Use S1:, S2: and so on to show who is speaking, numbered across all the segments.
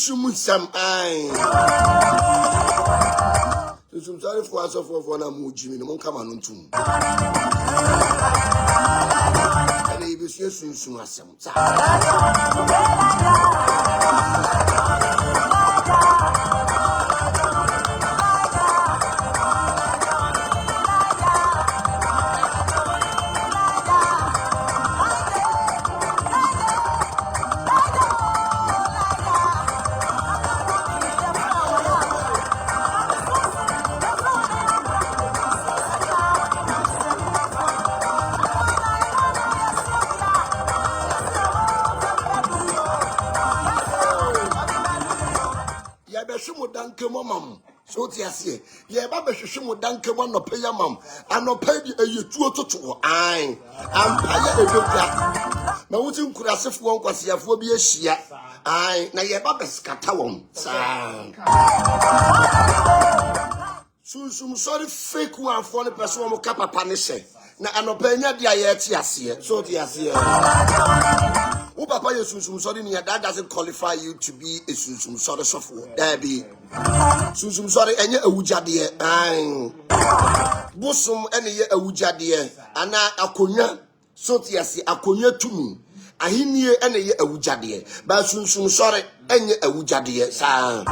S1: Sunsum ai. Sunsumsore for us for na mujimi no come anuntum. Ale ibi sunsum asem. Mamam, so tiasie, ye baba hwehwe danke mo no paya mam, anopa di ayetuo toto ai, ampaya edogya. Na wuti nkurasefo nkwasiafo bi ahia, ai, na ye baba skata won. Sa. Sunsumsore fake one for the person mo kapapa ne hye. Na anopa nya dia ye tiasie, so tiasie. Who papa you sunsumsore ni that doesn't qualify you to be a sunsumsore sofo. There be sunsumsore enye awujade an bosom ene ye awujade ana akonya sotiase akonya tumi ahinie ene ye awujade ba sunsumsore enye awujade sa.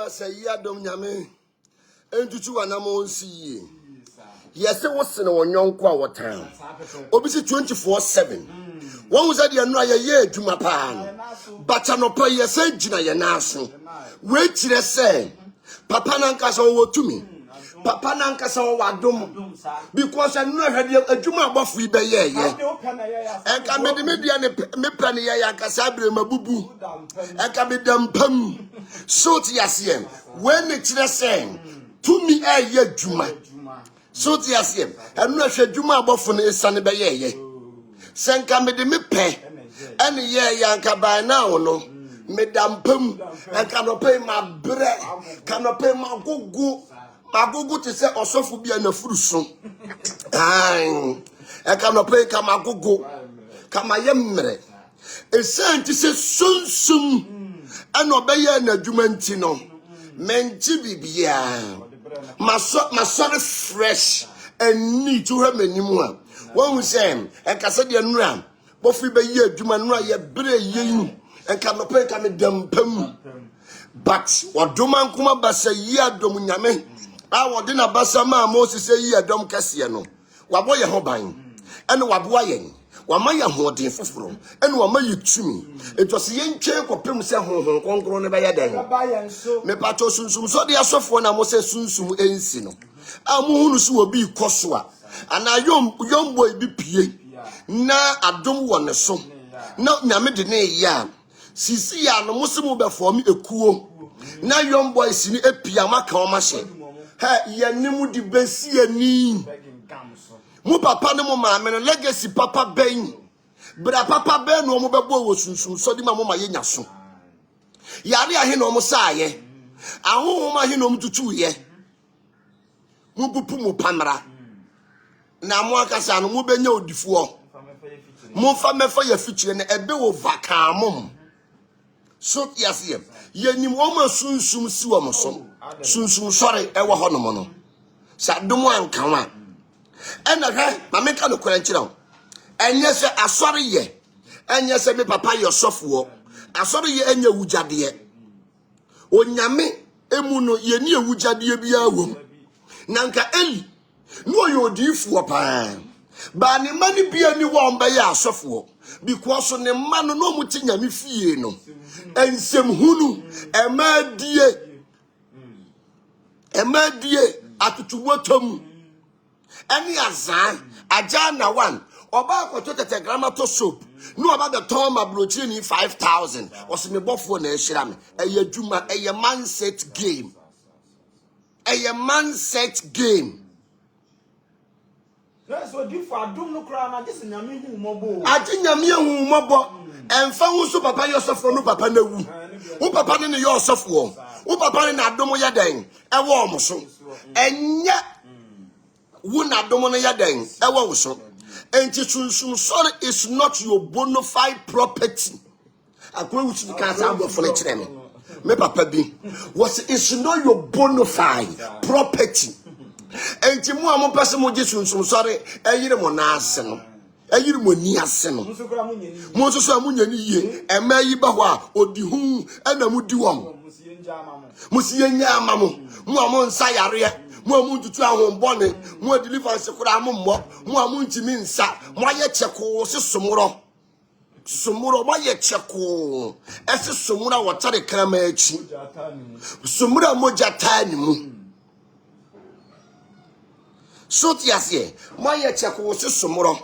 S1: Say ya dom nyame entutu wanamo onsi yese wosene wonyonkwa wotan obisi 24/7 won uza de no aye adwuma paa bacha no pa yese gina ye naso we kire se papa nankasa wo tumi papa nankasa wo wadom because enu ahwede adwuma abofo ibe ye enka media ne me plan ye yankasa abre mabubu enka medampam so tiasiem when it say to me ye adwuma so tiasiem enu ahwe adwuma abofo ne esane be ye senka me pe ene ye yanka by now no medampam enka no pay my bre cannot pay my gugu to say osofu bia na furuso ai enka no pay kama gugu kama yemre esanti se sunsum ano beye na adwuma nti no menti bibia maso fresh and neat to have menimu a won say enka se de nura bofi be ye adwuma nura ye bre yin enka no pay ka me dampam but wadoma nkoma basa yi adom nyame a wode na basa ma Moses yi adom kase no wabo ye ho ban ene waboa yen wamaya hoden foforo ene wamaya tumi eto se yentwe kopem se honhon konkron ne baya den me pato sunsum so de asofo na mo se sunsum ensi no amuhunu so obi koso a ana yombo bi pie na adom wo ne so na nyame de ne ya sisi ya no mo se mo be form ekuo na yombo isi ni epia maka o ma hye ha yanim di besi ani mu papa ne mo maame no legacy papa ben bra papa ben no mo bebo wo sunsum so di ma mo ma ye nyaso yare ahe no mo saaye aho ma he no mo tutu ye mu pupu mu pamra na mo akasa no mo benya odifuo mo fa mefa ya fichire ne ebe wo vakamom so yase ye nim wo ma sunsum si wo mo so sunsum sore e wo hono mo no sa domo ankanwa ena hwe ma meka no kwara nkyira enye se asore ye enye se me papa ye sofo asore ye enye wujade onyame emu no ye ni ewujade bia wom nanka eli no ye odifu pa ba ne mani bia ni wo mba ye asofo because ne ma no no muti nyame fie no ensem hunu emadie atutubotom eni azan ajana one oba ko to tetragramato soap no oba the tom abrochi ni 5000 osi me bofo na ehira me eye dwuma eye mindset game
S2: yes o di for adum no kra na just nyame hu mobo
S1: ati nyame hu mobo emfa hu so papa yosofo no papa na wu wo papa ne yosofo wo papa ne na adum ya den ewo omo so enya wu na adum no ya den ewo wo so enti sunsumsore is not your bona fide property akwa wuti ka sa abo fole kire me me papa bi was is not your bona fide property enti mu amon pese mo je sunsumsore eyire mo na ase no eyire mo ni ase no mo so so amunya ni ye ema yi ba ho a odi hu ana mu di won musiye nya amamo mu amon nsa yare mu amun tutu ahonbone mu deliverance kura ammo mu amun ntimi nsa mu aye cheko se somuro mo ye cheko ese somuro wo tare krama achi somuro mo jata ni mu so tiase mo ye cheko se somuro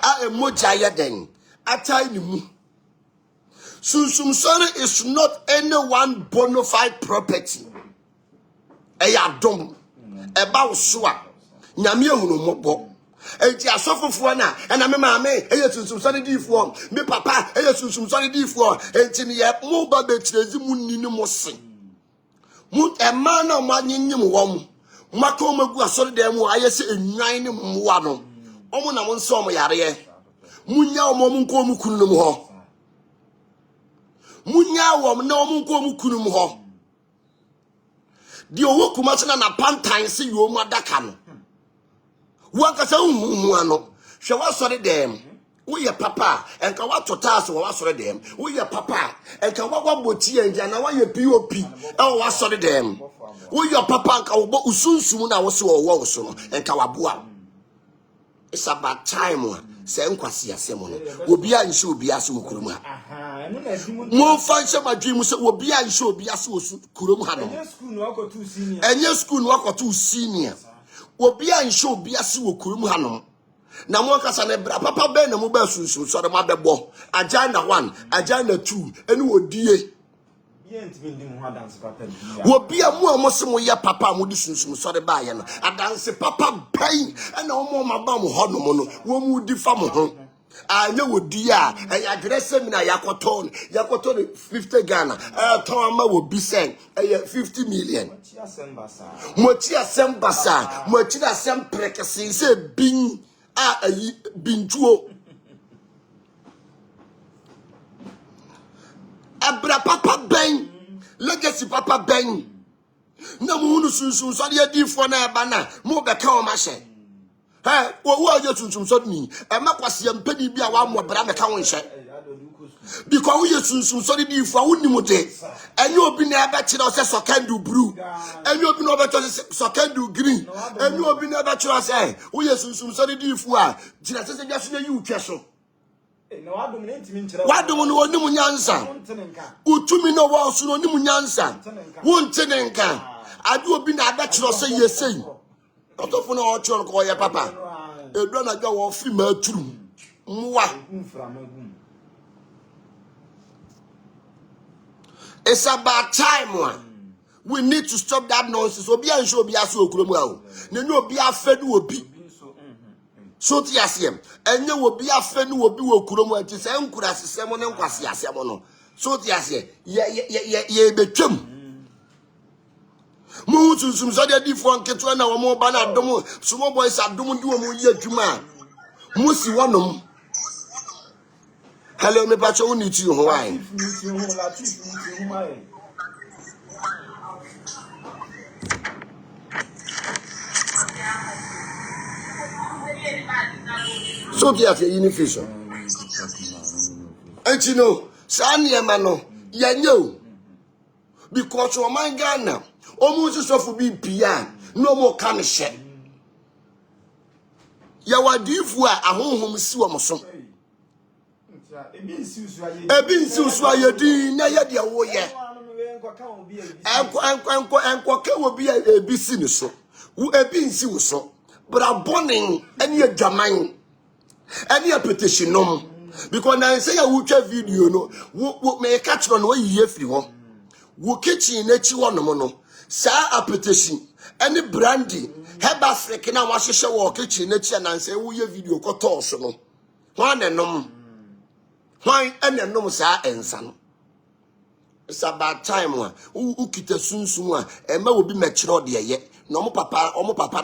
S1: a emoja ye den atai ni mu sunsumsore is not anyone bona fide property eya dom eba wo a nyame ehunu mobo enti asofofo na na me maame eya sunsumsore difo me papa eya sunsumsore difo enti ne ye mo ba betirezi mu nini mo se mu ema na mo anynyim wo mo maka magu asore dem wo ayese enwan ne mmoa no omo na mo nse omo yare munya omo mo nko mu kunu no mo ho munya wo na omo nko mu kunu mo ho di owo kumachina na pantan se yo mu adaka no wankasa huhu ano hwe wasore dem wo ye papa enka watotas wo wasore dem wo ye papa enka wagwaboti enja na wa ye pop e wo wasore dem wo ye papa enka wo usunsum na wo se wo so no enka waboa it's about time se nkwasi asem no obi a nche obi ase wo kurum ha mo fanche madwim se obi a nche obi ase wo kurum ha no enye school no akoto senior obi a nche obi ase wo kurum ha no na mo kasa na bra papa ben na mo ba sunsun so de ma bebo agenda 1 agenda 2 eni odie obi a mo amose mo ya papa mo di sunsun so de ba ye no adanse papa ben na omo ma ba mo ho no mo no wo mu di fa mo ho anya wodi a aggressive na yakoto 50 Ghana ton ama wo bi sen 50 million mo chi asembasa mo chi asem prekese se bin ayi bintuo abra papa ben legacy papa ben na mo hunu sunsun so de adifo na eba na mo be ka o ma hye wo aje sunsun so ni e makwase mpani bi a wa mo bra me ka won hye because we sunsum so the if we nim de and you be na be kire say so can do blue and you be no be so can do green and you be na be kire say we sunsum so the if a kire say just na you twa so wadum no onim nyansa utumi no wo so no onim nyansa wonte ne nka ade obi na be kire say yesei otofo na o kire ko ye papa edu na gwa wo free ma turu mwa. It's about time one. We need to stop that nonsense. Obi an show obi aso okuromu a o. Na nyo obi afedu obi. So ti asem. Enye obi afenu obi wo okuromu a ti se nkura sesem ne nkwase asem no. So ti asem. Ye betwam. Mu sunsum so de difo nketo na wo mo ba na dom. Small boys adom di wo mo ye adwuma. Mu si wonom. Hello, me pacho uni ti ho why? So ki afi unification. And you know, sani e mano, yanyo. Because o man Ghana, almost so for be pia, no more can share. Ya wadifu a ahonhom si wo so. Ebi nsi usua yedi na ye de wo ye enko ka wo bi ebi si ni so wo ebi nsi wo so bra boning eni adwaman eni petition no because na say ya wo twa video no wo me catch no yiye firi ho wo kitchen na chi wo no no sa petition eni brandy heba africa na wa hwehwe wo kitchen na chi na say wo ye video ko to so no ho anenom. Why and no sa ensan? It's about time one. Ukita sunsum one. And may be mature dear yet. No more papa,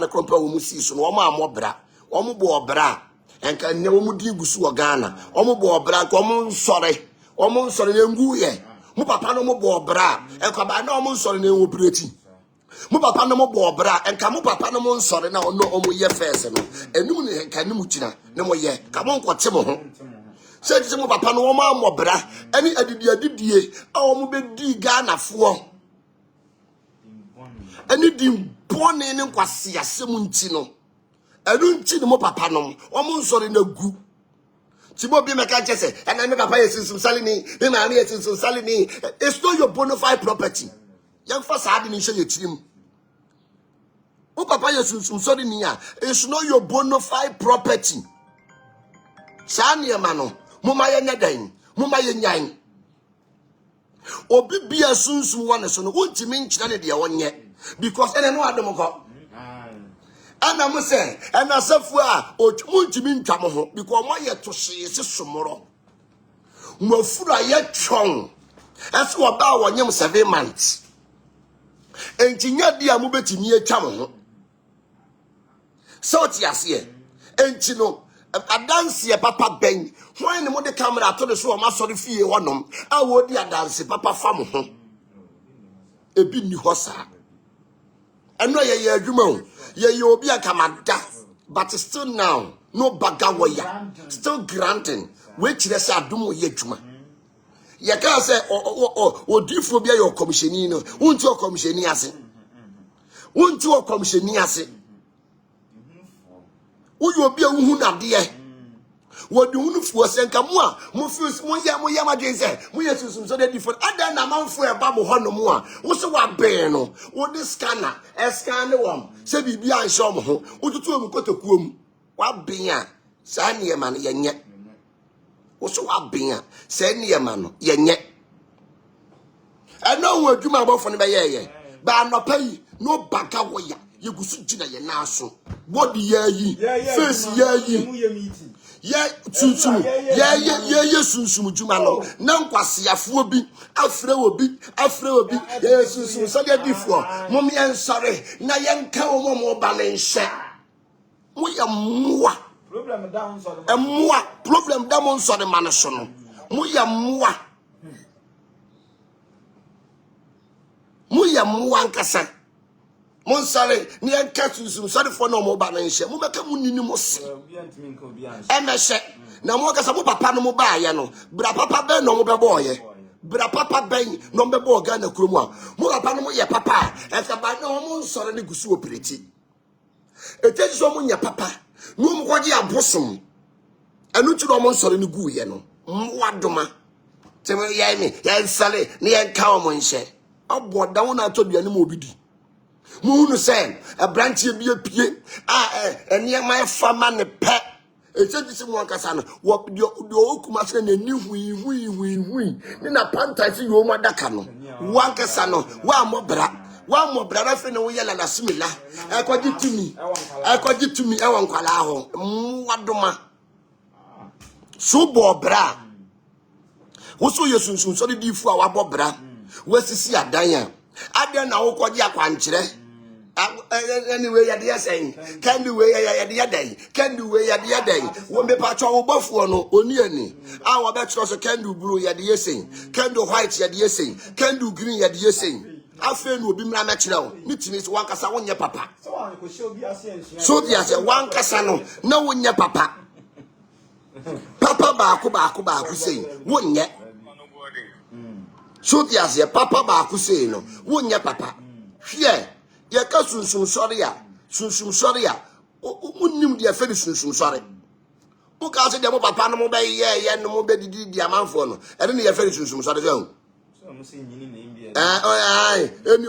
S1: the crumple will see so no more bra. Omo bra. And can never mudi gusu Ghana. Omo bra, common sorry. Almost sorry, and woo ye. Mo papa no more bra. And come by no more sorry, and woo pretty. Mo papa no more bra. And come papa no more sorry now, no omo ye first. And no can mutina. No more ye. Come on, what's home. Said some papa no ma bra any adidie a omo be di Ghana fo any di bone ne kwase asem nti no enu nti no papa no omo nsori na gu ti mo bi meka chese and me papa yesinsun salini me ma me yesinsun salini it's not your bona fide property yan fa sa ade ni hye yetirim o papa yesinsun sori ni a it's not your bona fide property sa ne ma no muma ye nyadan muma ye nyan obi bia sunsun wane so no wontimi nkyina ne de wonye because ene no adom ko ana mo se ana safu a wontimi ntwa mo ho because mo ye to hye somoro mo fura ye twon ase oba wonyem 7 months entinya dia mo betimi atwa mo ho so ti ase enti no adanse papa ben when the mode camera to the so ma sorry fie wonom a wo di adanse papa fam ho ebi ni ho sa eno ye adwuma ye obi akamada but still now no baga waya still granting which is adum ye adwuma ye ka say odifo bia your commissioni no wonti o commissioni ase wonti o commissioni ase uyo bia uhu na de wodi unu fuo senka mu a mo fuse mo ya madwense mo yesusum so de different ada na manfo e ba mo hono mu a wo se wa ben no wo de scanner scan wom se bibia an show mo ho ututu mu kotokuom wa ben a sa ne ma no yenye wo se wa ben a sa ne ma no yenye ana wo adwuma abofo ne be ye ba anopa yi no baka wo ya yegusu gina ye na so body ye face ye ye sunsum ye sunsum juma no na nkwasiafo bi afre obi ye sunsum so de difo mom ye nsore na ye nka wo mo ba ne nhye mo ye mmoa problem down so de mmoa problem da mo nsore ma ne so no mo ye mmoa nkasa Monsare, near catching some sorry for no more balance. Mumaka Munimos. Emeshe. Now, what is a papa no mobile? Bra papa ben no mobile boy. Bra papa ben no mobile gana kruma. Mura panamo ya papa. And about no monsor and gusu pretty. It is someone ya papa. No more ya bosom. And no to no monsor in the goo, yano. Mwadoma. Tell me, yan sally, near cow monshe. I bought down out of the animal biddy. Moon say a branch be a pie, and near my farmer pet. It's a one casano. What your okumas and a new wee. Then a panta see you, Madacano. One casano, one more brother, friend, we yell at a similar. I called it to me. I won't call out. What do ma? So, bra. What's your soon, so did you for our bobra? Where's the sea at Diane? I don't know what you are. Anyway, at the saying, can do way at the day, can do way at the day. Won't be patch our buff one or nearly. Our bachelors can do blue at the saying, can do white at the saying, can do green at the saying. Our friend will be my natural. Meeting is one casano, your papa. So there's a one casano, no one your papa. Papa Baku saying, one yet. So there's a papa Baku saying, one your papa. Here. Ya ka sunsun sorry ya unnim de afedi sunsun sorry mo ka se de mo papa no mo be ye no mo be didi amanfo no e de ya afedi sunsun sorry so mo se nyini na imbia emi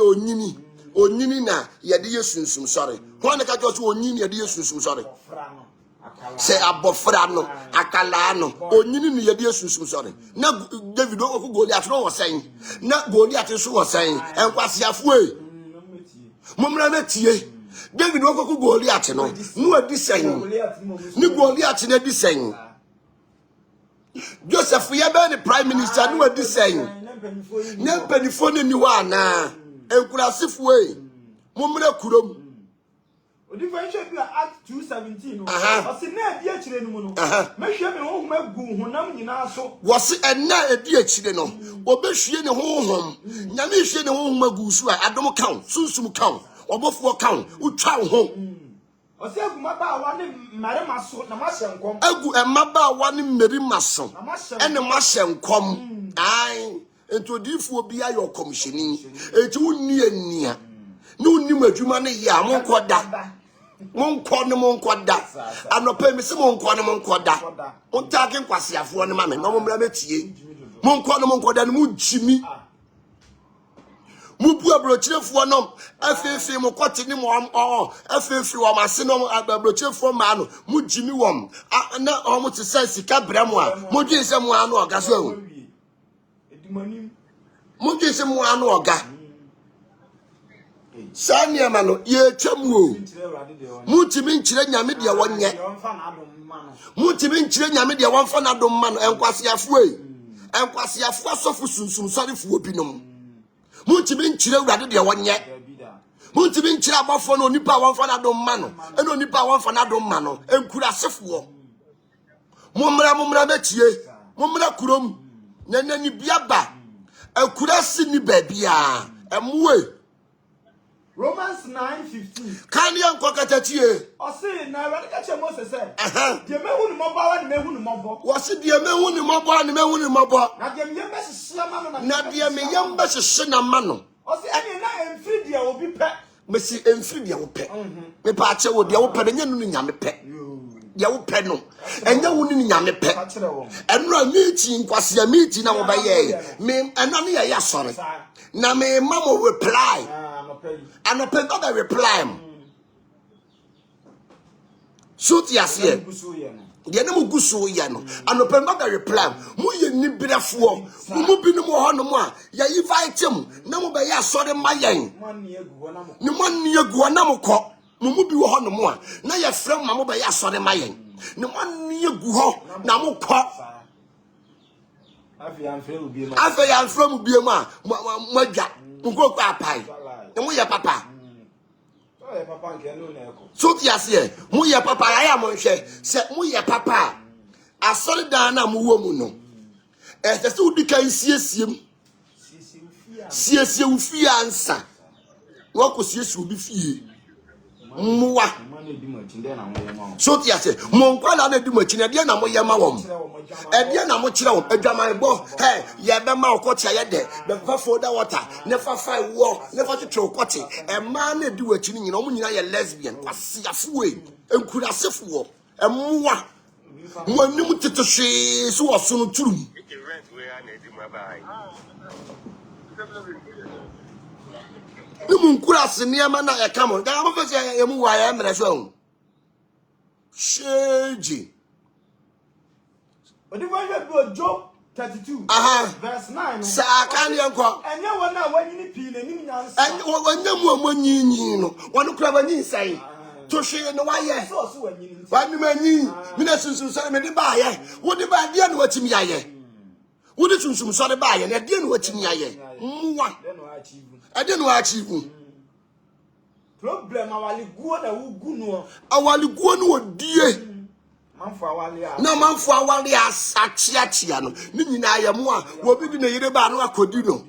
S1: onyini na ye de ye sunsun sorry ho na ka jo so onyini ye de ye sunsun sorry se abofra no akala no onyini ni ye de ye sunsun sorry na David o ko Goliath no wo sen na Goliath so wo sen enkwasiafo e Mumra metie David wokoku Goliath no no adi sen ni Goliath na di sen Joseph ye be the prime minister no adi sen na penifo ni wa na enkurasefo e mumra kurom
S2: Odifa should be at 217 ose na adi akire no mu no mehwe me honhom agu honam nyina so
S1: wose enna adi akire no obehwie ne honhom nyame hwie ne honhom agu so a adom kan sunsum kan obofo kan utwa ho
S2: ose agu mabaawa ne marema so na mahyenkom
S1: agu emabaawa ne merima so ene mahyenkom ai entodifo bi ayo commissioning eti wonni ania ne wonni adwuma ne ya monkoda monkoda anopa mi se monkoda ontake nkwasiafo ne mame no momra metie monkoda ne mujimi mubu abrochirefo no afefe mo kwete ne mo afefe wo mase no abrochirefo ma no mujimi wom na omo te say sika bramo a modwen se mo anu oga so
S2: edimanim
S1: modwen se mo anu oga Sanya mano ye twamu mutimi nkyire nyame de wonye mutimi nkyire nyame de wonfa na dom ma no enkwasiafo enkwasiafo asofu sunsun sorifo obinom mutimi nkyire urade de wonye mutimi nkyire abafo no nipa wonfa na dom ma no eno nipa wonfa na dom ma no enkurasefo mumra metie mumra kurom nyanani biaba enkurasi ni babia emwe
S2: Romans 9:15.
S1: Can you uncockatatie?
S2: O say na Radical Church Moses say. The mehu ni mobo ni mehu ni mobo.
S1: Was it the mehu ni mobo ni mehu ni mobo?
S2: Na the me be sese ma no na.
S1: Na the me yam be sese na ma no.
S2: O say any na emfiri dia obi pe.
S1: Me si emfiri dia wo pe. Me pa ache wo dia wo pe nya nu nyame pe. Dia wo pe no. Enya wo ni nyame pe. Enura meeting kwase meeting na wo ba ye. Me eno ne ye asore. Na me mama reply. And a pen other reply. Shoot yes here. The enemy go so yano. And a pen other reply. Muye ni brefo. Mumu bi no mo no mo. Ya invite him. Na mo ba ya sore mayen. Ni man ni egu na mo ko. Mumu bi wo ho no mo a. Na ya frem ma mo ba ya sore mayen. Ni man ni egu ho na mo ko. Afi an frem bi ma mo adwa. Nko kwa apai. Mu ye papa.
S2: So ye papa nke no na eko.
S1: So ti ase mu ye papa aya mo hwe se mu ye papa asori dan na mu wo mu no. Se se udi kan siesie ufia ansa. wakosie si obi fie muwa so tia se mo nkwala na di machine de na mo yema wom e de na mo kire wom adwaman bo ye be ma okotia ye de be fa foda water ne fa fa wo ne fa twetwe okoti e ma na di wachini nyina mo nyina ye lesbian kwasiafo e enkurasefo e muwa mo anim tete hwe so wo so no turum Munkuras near mana ya come on. There was a why I'm as well. Shaggy.
S2: But if I go Job 32, verse 9,
S1: sir, can you go?
S2: And you were not when you peel and
S1: when no one you one crab say to share no why. Why you may ministers say me buy. What the bad dear what me aye? Would it some sort of buy and I didn't watch me aye? I didn't watch you.
S2: Problem awali guo na wugu no.
S1: Awali guo no die.
S2: Manfo awali a.
S1: Na manfo awali asachiachia no. Ni nyina ayemu a wo bi di na yire ba no akodi no.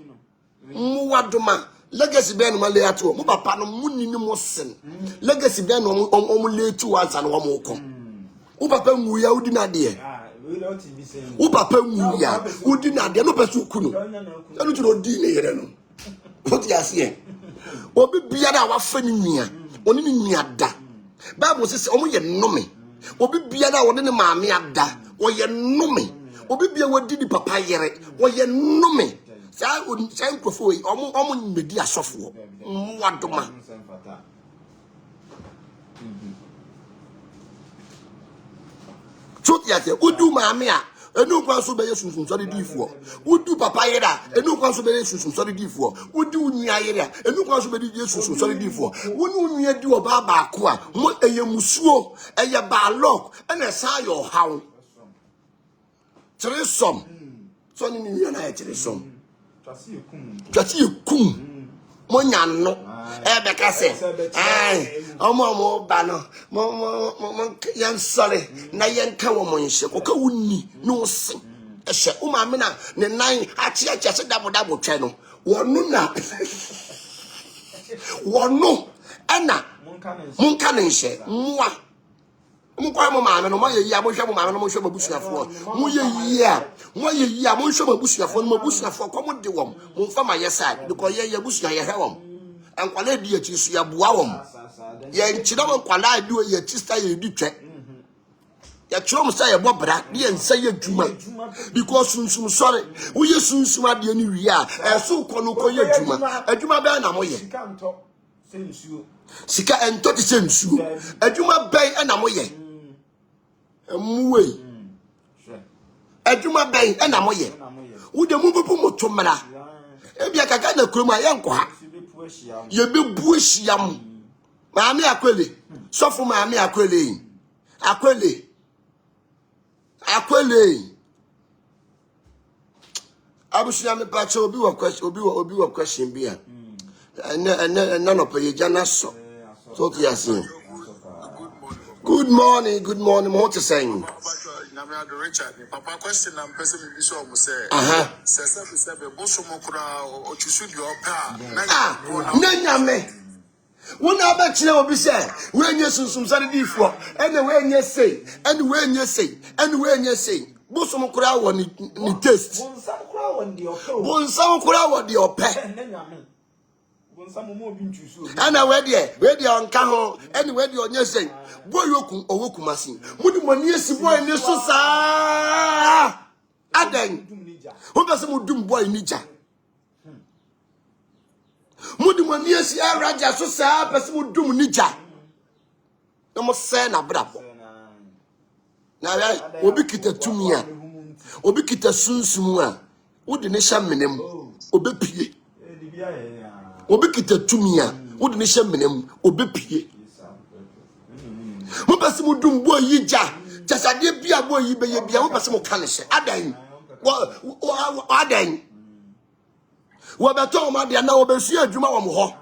S1: Mu wadoma. Legacy be no male ato. Mo papa no munni ni mo sen. Legacy be no om letu ansa no mo ko. Wo papa nwu ya udi na de. Wo papa nwu ya udi na de no pesu ku no. Enu turo di ne yire no. What you say? Obi biara wa fa ni nua oni ni nua da Bible says omo ye nnome obi biara wo ne maame ada wo ye nnome obi bia wadi di papa yere wo ye nnome sa nkofo yi omo nyedi asofo mwadoma truth ya say odu maame a enu kwa so be yesunsun so de difo udu papa yera enu kwa so be yesunsun so de difo udu unia yera enu kwa so be yesunsun so de difo wonu unia di oba ba ko a mo eyemusuo eye ba lock ena sa yo hawo tresom so ni ni na tresom twasi ekum mo nya no be ka se omo ba no mo yan sorry na yan ka wo mo nhye ko ka wonni no se ehye o ma me na ne nan achi se dabo twe no wonu na wonu ana monka ne nhye mwa mo kwa mo ma me no mo ye yi a mo hwe mo ma me no mo hwe babusuafo mo ye yi a mo hwe babusuafo no babusuafo ko mo de wom mo mfa ma ye side because ye babusuafo ye hwe wom ankwala di ya chisu ya bua wom ye nchira mo kwala di o ye chista ye di twe ya chiro say ye bobra di ye nsa ye dwuma because sunsum sorry wo ye sunsum ade ni wi a so kono ko ye dwuma adwuma be na mo ye sika ento ti sensu adwuma be na mo ye muwe adwuma be na mo ye wo de mu bubu motomra ebia kaka na kroma ye nko ha ye be bueshiam maami akwele sofo maami akwele abushia me pacho obi wa question bia na no pe jana so to yasin good morning what to saying
S3: Richard, Papa question and person be so say. Say bosomo kura ochusu di opa.
S1: Nanyame. Wona ba kire obi say, we anye sunsum sare di fo, ene we anye say, bosomo kura wo ni taste. Bonsam kura wo di opa. Ana we de onka ho ene we de onye say boy owoku masin mudi mani esi boy ni so saa adan ho be se mudum boy ni ja mudi mani esi araja so saa be se mudum ni ja no mo se na brabo na ya obi kita tumia obi kita sunsum a wodi ne hya menem obepie obi kita tumia wodi ne hya menem obepie mo pese mo dum boy yi ja jasade bia boy yi be ye bia mo pese mo kan hye adan adan wo beto ma de na wo be su adwuma wo mo ho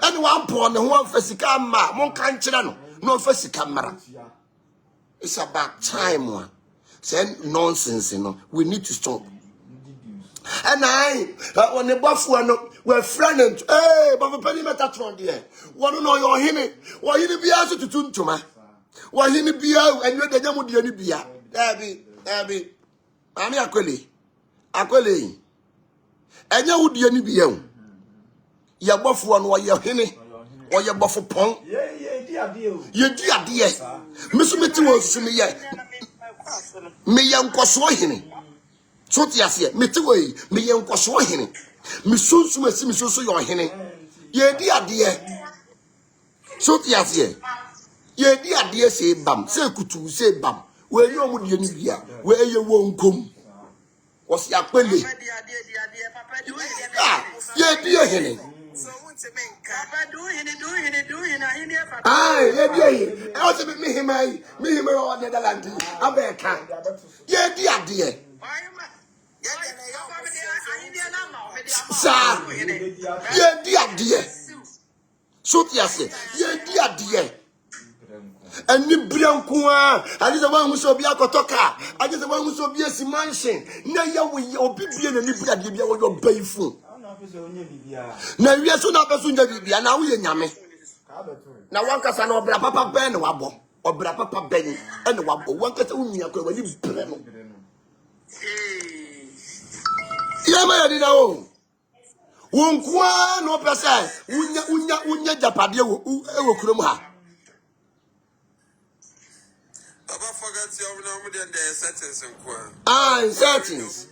S1: ene wa mpo ne ho afasika ma mo kan kire no no afasika mara it's about time one say nonsense no we need to stop and I on the buffalo no we're friend hey but penny metatron there one no your him why you be aso tutuntuma why you be and you the nyamu de ni bia abi ami akwele enya wo de ni bia o ye bofo no ye hene o ye bofo pon ye di ade me so meti wo so me ye nkoso hene so ti ase meti wo me ye nkoso hene me sunsun asi me sunsun yo hene ye di ade so ti ase ye di ade se bam se kutu se bam we ni omu de ni bia we eye wo nkom wo se apele ye di hene ah ye di e o se me himai o Netherlands abeka ye di ade sa ye di ade so ti ase ye di ade ani branko a ade se wan so bi akotoka ade se wan so bi esi mansion na ye wo obi bie na ni brade bia wo yo bayifu na wiye so na peso nya bibia na wo ye nyame na wankasa na obra papa ben wa bo obra papa ben ene wa bo wankasa wo nua kwa wani bre no ya ma ya di na wo wonkwa no pesa unya japade wo kurom ha
S3: Papa forget your number and the settings and qua.
S1: Ah, settings.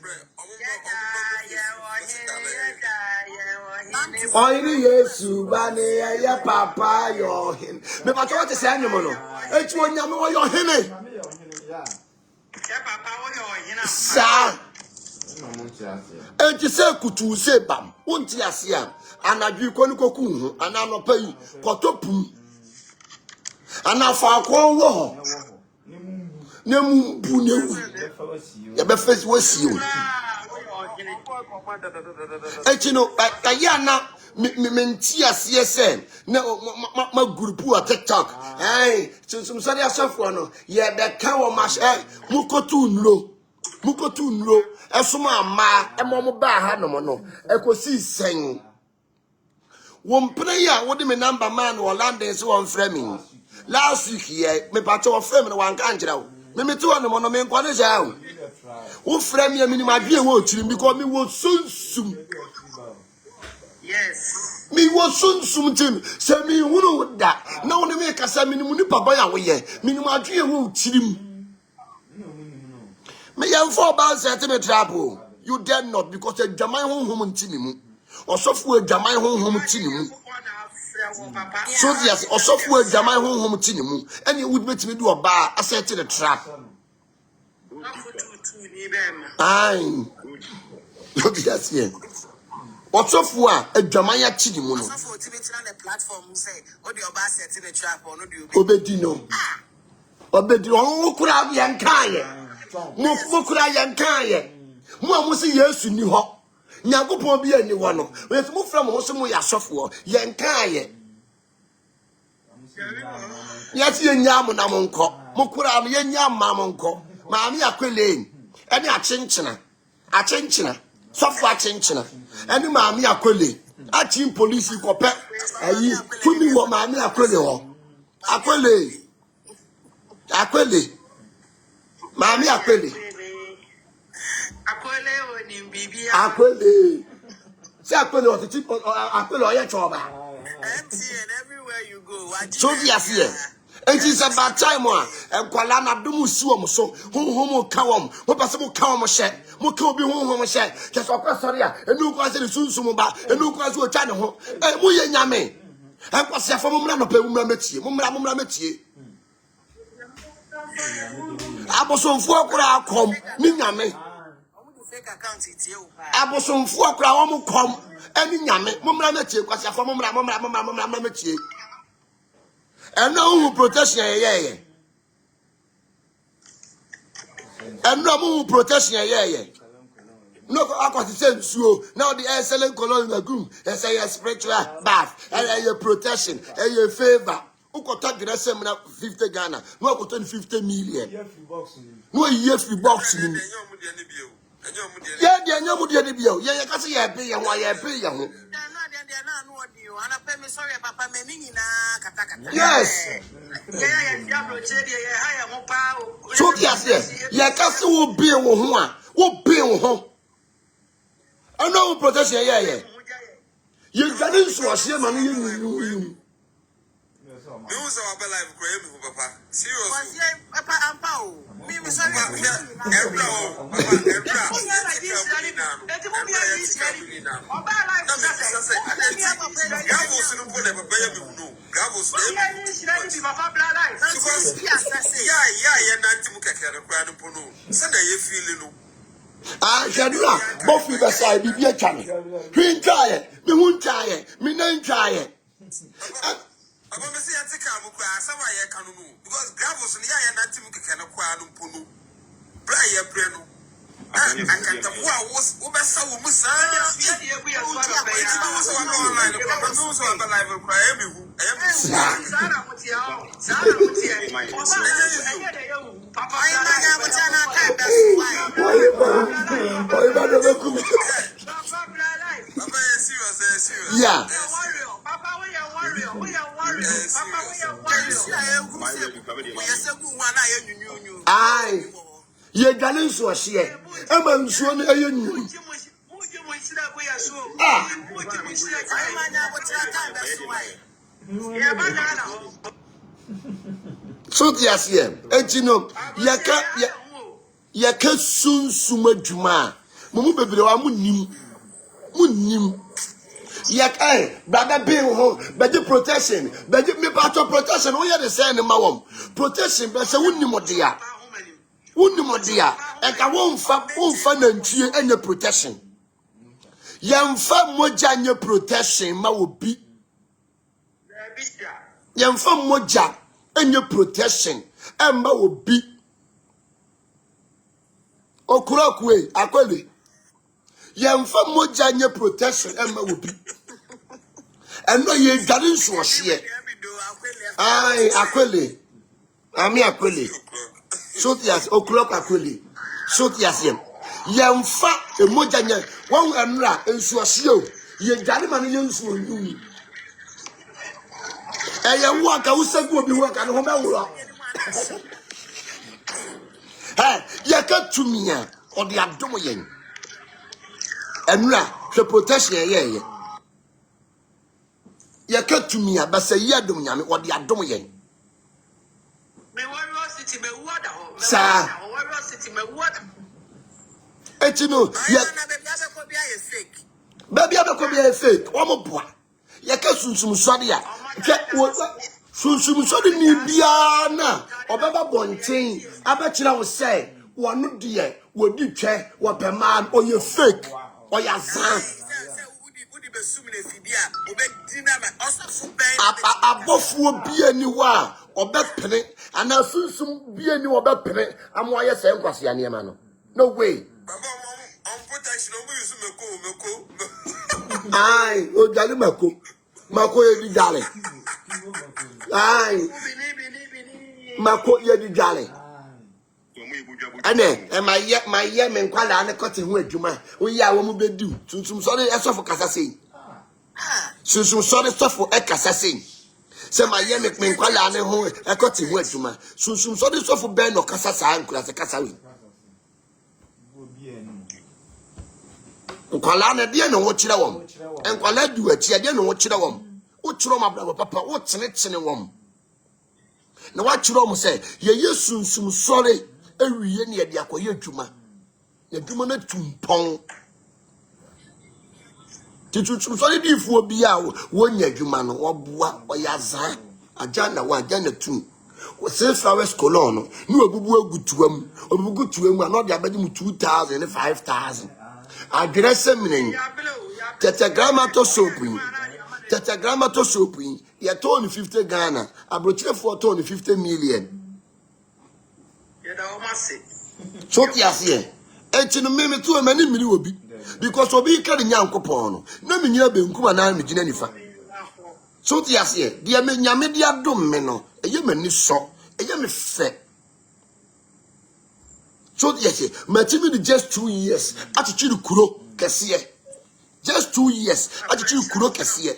S1: Oh, yes, Bani, ya papa, your him. Me but what is animal? It's one yamu your him. Sir. And you say, could you say, Bam? Won't you see? And I do Konuko, and I'm not paying Kotopum. And I found one. Nemu bunewu ya be face wasi o echino aya na me ntia sie se na ma group wa TikTok sumsumsore asofo no ye be ka wo ma mukotu nro esoma ama emom ba ha no mo no ekosi sen wo mpre ya wo de me number man wo landing so on framing last week here me pato of frame no wan kan kira wo me to no mo no me nkwane sha wo frame ya minimum adwe wo chirim because me wo sunsum yes me wo sunsum tim se me hunu da na wo me kasa minimum ni papa ya wo ye minimum adwe wo chirim me yan for ba set me trap o you dare not because the jaman honhom ntimi mu osofo jaman honhom ntimi mu so yes osofo jaman honhom ntimi mu any would make me do oba asset the trap ai look yes here osofo a jaman ya ntimi mu no osofo tibeti na the platform say o de oba asset the trap or no de obedi no obedi on kura yan kan ye mo kura yan kan ye mo amusi Yesu ni ho nyagopon bi ani wo no we mo fra mo so mo ya sofo yan kan ye yati yenyam na mo nko mo kura no yenyam ma mo nko ma me akwele eni achenchina sofo achenchina eni ma me akwele achi police ko pe ayi tumi wo ma me akwele ho akwele ma me akwele akwele se akwele o ti akwele o ye choba MTN everywhere you go so dia here it is about time enkwala na dum si wo so honhom ka wo mo pese mo ka wo hye mo ka obi honhom hye ke so kwasori a enu kwa se sunsum ba enu kwa se o twa ne ho mo ye nyame enkwase afo mo mra no pa mo mra metie abosomfo akura akom ni nyame abosomfo akura wo mo kom ani nyame mo mra metie kwase afo mo mra metie eno hu protection ye eno mu protection ye no akwati say nsuo now the excellent color in the groom say your spiritual bath and your protection and your favor ukota dress na 50 Ghana no ukota 50 million no ye free box ni Yeah, the annual dear Dibio. Yeah, I see a pay and why I pay you. Yes. So, yes, yeah, Castle will be a woman. What be home? I know protection, yeah. You got into a shame and you.
S3: News of our life, Papa. Seriously.
S1: Both of us I be a channel. Green tire, me won't tire, me name tire.
S3: I'm going to say, I think I will cry. Some I can do because gravels and I and Antimuka can acquire Punu. Brian Breno. I can't tell what was over so Musa. We are online. The news of the life of Cryami.
S1: Yeah. Aye. Ye galens was here. I'm sure you. So yes, yeah. And you know, yaka soon suma juma. Mumu bebere wa munim. Yaka brother bill ho, beji protection, beji me part of protection. We are the same mawom. Protection, but say unimodia. Eka wonfa nantue enye protection. Yemfa moja nye protection ma obi. Yemfa moja enye protection emma obi. Okurakwe akwele. Yemfa moja nye protection emma obi. Eno ye garin so hye. Ai akwele. Ami akwele. So tias o'clock akwele. So tias yem. Yemfa emoja nye won enra enso hye o. Ye gari man ye nso nyu. Eye wo aka usagu obi wo aka no ho bewuro. Hey, ye ka tumia o de adom yen. Enra hwe protection ye. Ye ka tumia ba se ye adom nyame o de adom yen. Me warrior city me water ho. Sa. Warrior city me water. Etino ye baby abekobia e fake. Wo mo boa. Ye ka sunsumsode ya. Sunsumsode ni bia na obeba bonten abekira wo say wonu de wodi twe wo pema o ye fake o ya zan abofuo bia ni wa obepene ana sunsum bia ni obepene amo ye say nkwase ya niema no no way ai o jale mako ye di jale ai mako ye di jale ane e my ye me nkwala ne kote ho adwuma o ya wo mu bedu tunsum so de esofo kasa sei sunsum so de sofo e kasa sei se my ye me nkwala ne ho e kote ho adwuma sunsum so de sofo ben no kasa saa nkura se kasa we nkwala na de no wo kire wom nkwala du achi de no wo kire wom wo kire wom abra papa wo tene wom na wa kire wom se ye yesunsum sore ewiye ne de akoye adwuma adwuma na tumpon titutum sore bifuo bia wo nya adwuma no wo boa oyazan ajana wa ajana tu wo se flowers colon no ni obubu agutuam na de abadi mu 2000 and 5000 adresse minen tetragrammato soap ye ton 50 Ghana abrochire for ton 50 million so tiasie enti no meme tu amani miri obi because obi kare nyankopon no na menyina benkuma na megina nifa so tiasie de me nyame de adom me no eye mani so eye me fe So yes, matimi just 2 years. Atichiru kuro kesiye. Just 2 years. Atichiru kuro kesiye.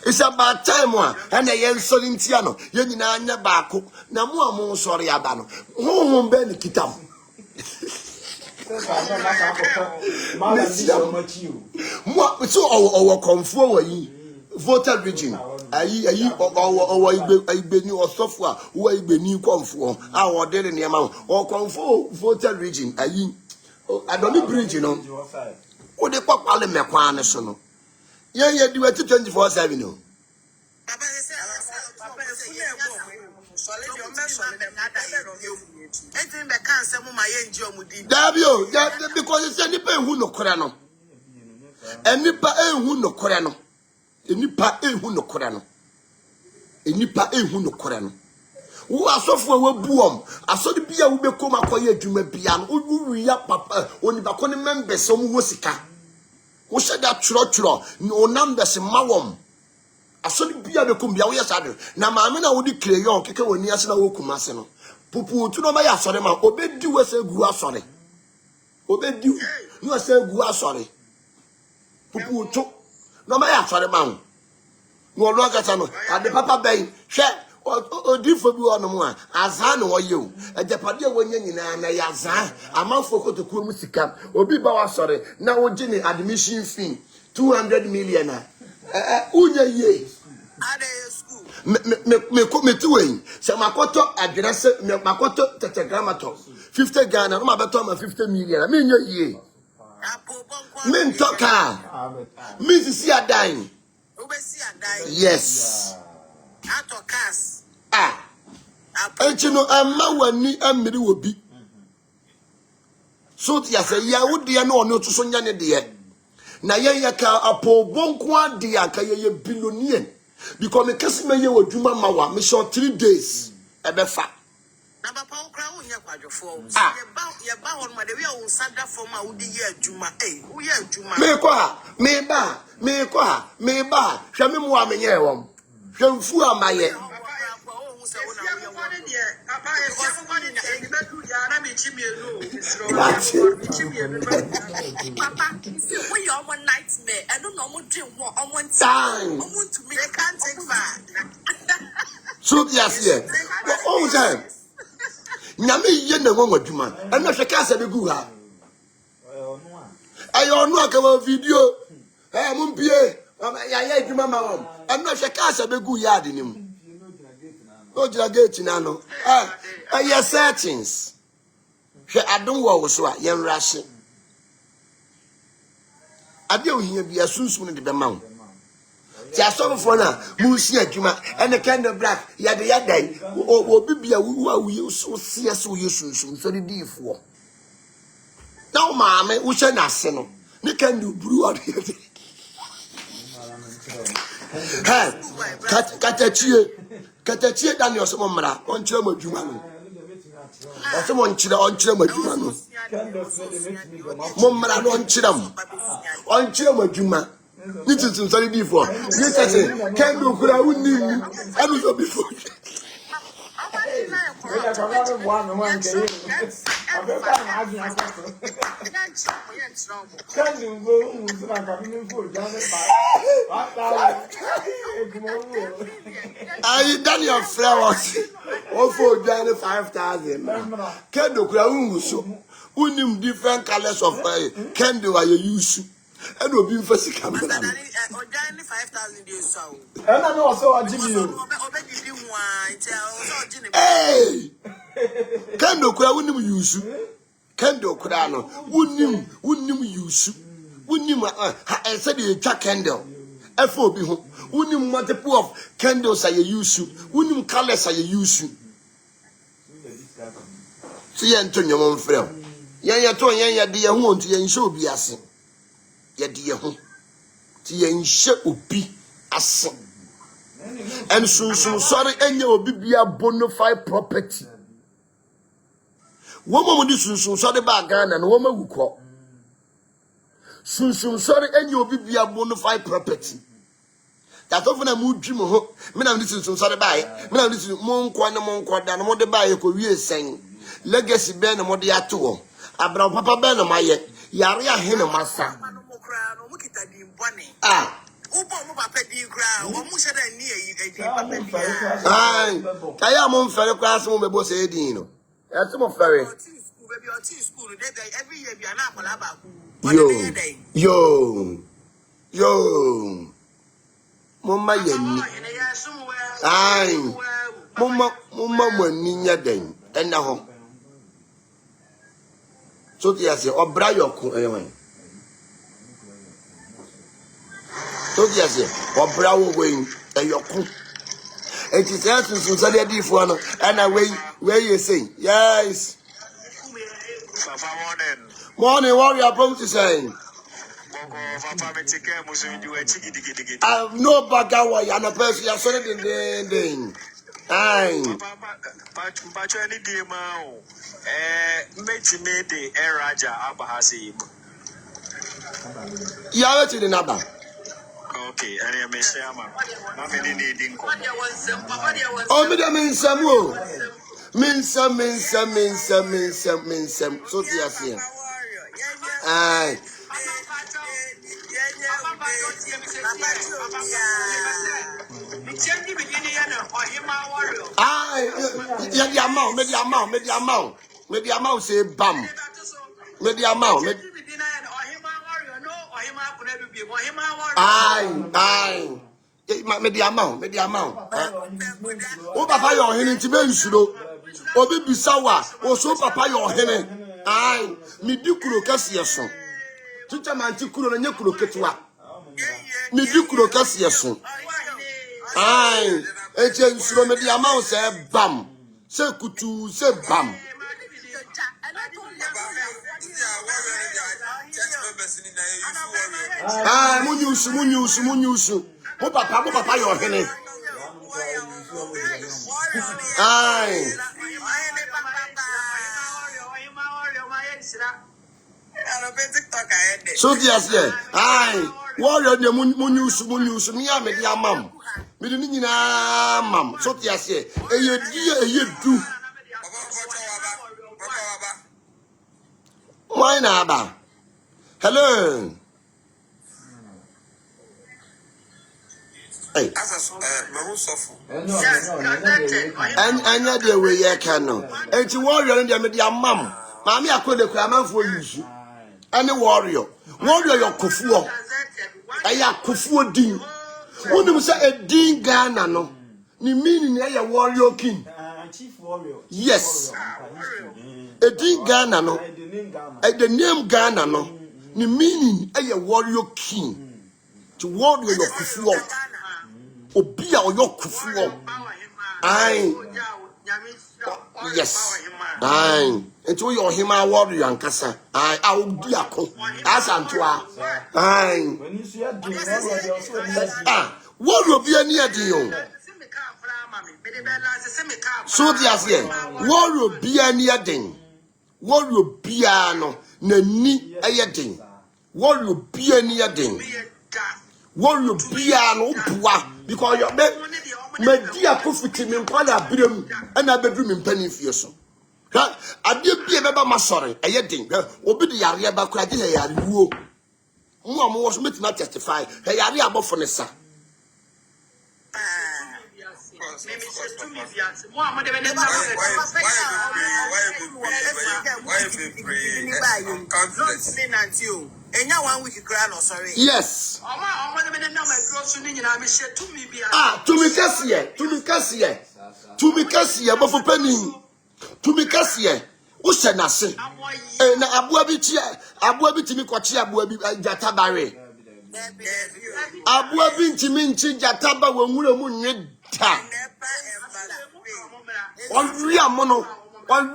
S1: It's about time one and a yen solintiano. Yen na bako. Na mo amon sorry abano. Home ben kitam. Moi, so our conform voter region. Ayi our Ibeni or software who Ibeni conform. Our dead in the amount or conform voter region. Ayi I don't need bridge, you know. What the pop all the Mekwana sono. Yeah, do it 24/7, no. Because it's any pain who no corano. Any pa who no corano. Any pa who no corano. Any pa who no corano. Who are so for a boom. I saw the beer who become a quiet to me piano. Who ya papa only Baconi members some wosika. Who said that trotro no numbers in Mawam. I saw the beer become Biawia Saddle. Now, Mamma would declare young kicker when Yasna Wokumaseno. Pupu to no my sorry, ma obey do as a gua sorry. Obey do you as a gua sorry. Pupu to no my sorry, man. No longer at the Papa Bay, share or do for you on the one, Azan or you. At the Padia when you and Yazan, a month for to Kumusika, or be Bawa sorry. Now, Jenny admission fee 200 million. Unya ye. Me two so makoto address me makoto tetegramato 50 Ghana no better ma 50 million me nya ye me ntoka me sisi adan yes
S3: ato cars
S1: enchino amma wani amiri obi so ya say ya wode ya no ono to so nya ne de na ye ka apobonko ade aka ye billionaire. Because me kasi me ye wajuma mawa me short 3 days ebefa.
S3: Na papa wo kra wo nya kwadwofo. Ye ba hon ma de we o sada form a wo di ye adwuma wo ye adwuma.
S1: Me kwa me ba hwe me mo amenye e wom. Hwe mfu amaye.
S3: Papa, we are one nightmare. I don't know what dream what I want to make. I can't take back.
S1: So yes, yeah. All time. Nyame ye na won adwuma. E no hwe ka se be gu ha. Ayo no aka video. Mumpie. Ya adwuma ma won. E no hwe ka se be gu ya de nim. No gate na no. Yes searchings. Hwe adon wo so a ye nrahye. Ade o hia bia sunsun de be ma wo. Ti asofo na mu si adwuma ene kind of black ya de dai obi bia wo so sie so ye sunsun so de difo. Na o ma me wo hye na se no. Ne kan du buru o de. Katachie Daniel so mra on kire madwuma no. O so on kire madwuma no. Mo mra no on kire madwuma. Ni tun sorry before. You say can do kura unim anu so before. I Daniel flowers. O for Johnny 5,000. Can kura unso. Unim different colors of candle are you use. And will be for sick.
S3: 5,000 years so.
S2: And I know so Jimmy.
S1: Hey! Kendo kura wunim yusu. Kendo kura no wunim yusu. Wunim I said you check candle. Efo bi ho. Wunim multiple of candles are you use. Wunim colors are you use. See Antonio mon frère. Ya to ya de ho onto ya nse obi ase. Ya de ho. Ti ya nse obi ase. And so sorry any obi bia bona fide property. Woman would do so sorry ba Ghana and woman will call. So sorry any obi bia bona fide property. That often a mood dream ho. Me na this so sorry ba. Me na this mon kwa na mon kwa da no de ba ye ko wie sen. legacy ben mo de ato abra papa ben no maye yare ahe no masa ah ai kaya mo mfere kwa so mo bebo se edin no ati mo fere yo mama yeni ai mama mwani nya den ena ho so ti ase obra yoko ewen so ti ase obra wo wen eyoko it is so so dey fo no and where you say yes morning what you are from to say no bagawa ya na person ya so den ai
S3: but any day ma metime de eraja abahase
S1: ya wetin the number
S3: okay area me share ma na me dey din ko
S1: oh me dey mensam o mensam so ti ase ai yeah, the amount say bam. With the amount. Aye. With the amount. Oh, papa, you're heading to me, you know. Obi bisawa, so papa, you're heading. Aye, me do kurokasiason. Teacher man, Tikuro and Yakuroketua. Me do kurokasiason. Aye, it's so many amount say bam. Say kutu, say bam. Ah, munyusu. Mo papa, your henny. Aye. So yes, yeah. Aye. Warrior the munyusu. Me a media mam. Me the nyina mam. So yes, yeah. You do. Why na? Hello. Hey. And the way you can know. And you warrior in the media mam. Mammy, I could the man for you. And the warrior your kufuo. Aya kufuo din. Wouldn't say a din Ghana no. Ni meaning a warrior king.
S2: Chief warrior.
S1: Yes. A din Ghana no. The name Ghana no. Ni meaning a warrior king. To warrior your kufuo. Obia or your kufuo. Aye. Yes. Aye. Into your hima warrior and casa. Aye. I will be a co. As Antoine. Aye.
S2: When you see a do also
S1: what will be a near deal? So there's here. What will be a near ding? What will be a no? Nani a ding? What will be a near ding? What will be a no? Because your bed, my dear prophet, in Pala Brim, and I bedroom in Penny Fierce. I did be a baby, my sorry, a yedding, obey the area back, I did a woo. Mom was meant not testify, a area above for the son. Yes. To me Cassia, but for penny. To me Cassia, Usanase. And Abuabi Timmy Quachi, Abuabi Jatabare. Abuabi Timinchi Jataba when Munamun. One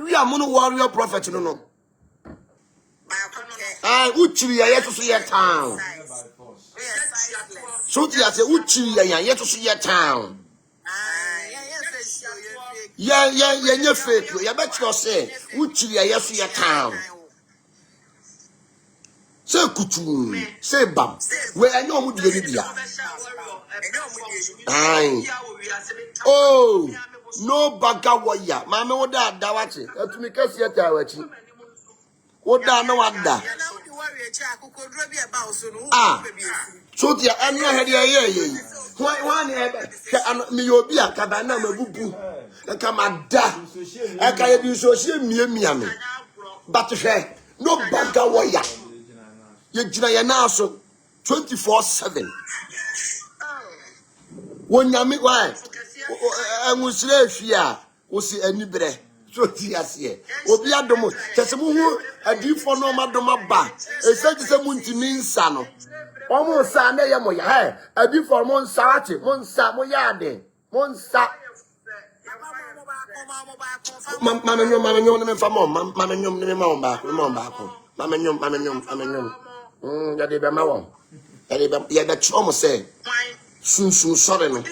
S1: real mono warrior prophet, no. I Uchi, I yet to see a town. So, I say, Uchi, I yet to see a town. Yeah, you're fake. You bet you say, Uchi, I yet to see a town. Say, Kutu, say, Bam, where I know who the Lydia. Aye. Oh, No baga waya. Mama woda da wache. Etumi kesi eta wachi. Woda na wada. Ah. So dia anya hede ye. One me obi akaba na mabubu. Nka mada. Aka ye bi so hie mia me. But no baga waya. Ye gina ye na so 24/7. Wonyame why? Enwusire afia wo si anibre. So ti ase. Obi adomo. Tese mu hu adifo no madoma ba. Esaji se mu ntimi nsa no. Omo nsa na ye mo ya. Adifo mo nsa ate. Mo nsa mo ya ade. Mo nsa. Mama nyom na me fa mo. Mama nyom na me ma on ba. Mo on ba ko. Mama nyom. Ya de be ma won. Ya da chomo say. Sunsumsore no.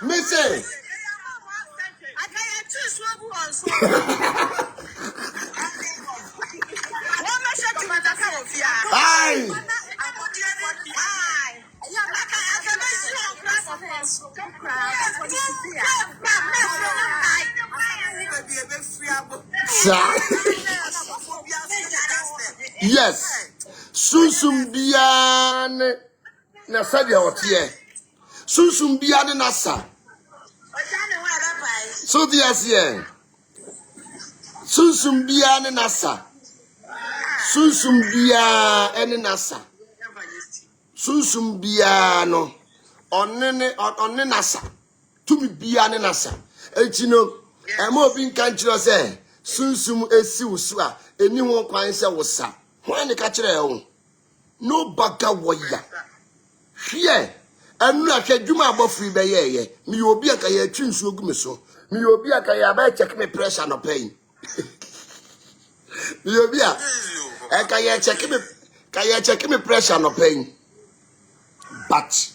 S1: Me say. Aye. Yes. Sunsum biane na sadia otie. Sunsum biane na sa. So dias ye. Sunsum biane na sa. Sunsum bia ene na sa. Sunsum bia no onne na sa. Tumi bia ne na sa. Enti no ema obi nka nkyiro se sunsum esi wusu a eni ho kwan se wosa. When ka kire ho no baga woya. Hie anu ahwe dwuma abofri be ye me obi aka ye atwi nsu ogu me so. Me obi aka ya ba check me pressure no pain. Me obi a aka ya check me pressure no pain. But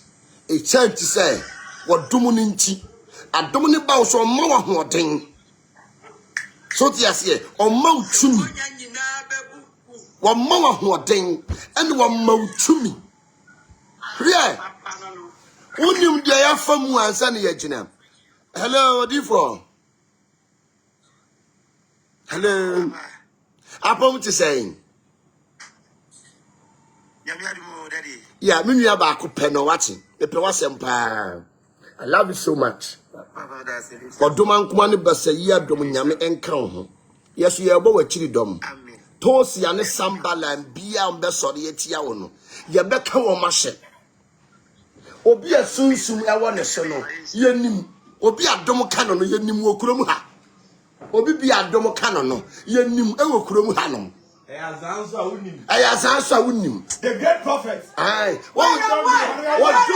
S1: a chance to say what dominanti adom ne ba so ma wa hoden. So tias ye o ma utumi wa ma wa hoden and wa ma utumi. Here unim dia ya famu ansa ne ya gina. Hello Difo. Hello. Apom to saying. Yeah, me nua ba ko pe no watching. Me pe wasem pa. I love you so much. Odoma nkoma ne basayi adom nyame enka ho. Yeso ye bo wachiri dom. Tosi ya ne sambala bia mbe sori etia wo no. Ye beka wo mahye. Obi asunsum ewo ne so no. Yenim. Obi adom ka no yenim wo kurom ha. Obi bi adom ka no yenim ewo kurom ha no. Ayazanso awunim.
S2: The great prophet.
S1: Aye. What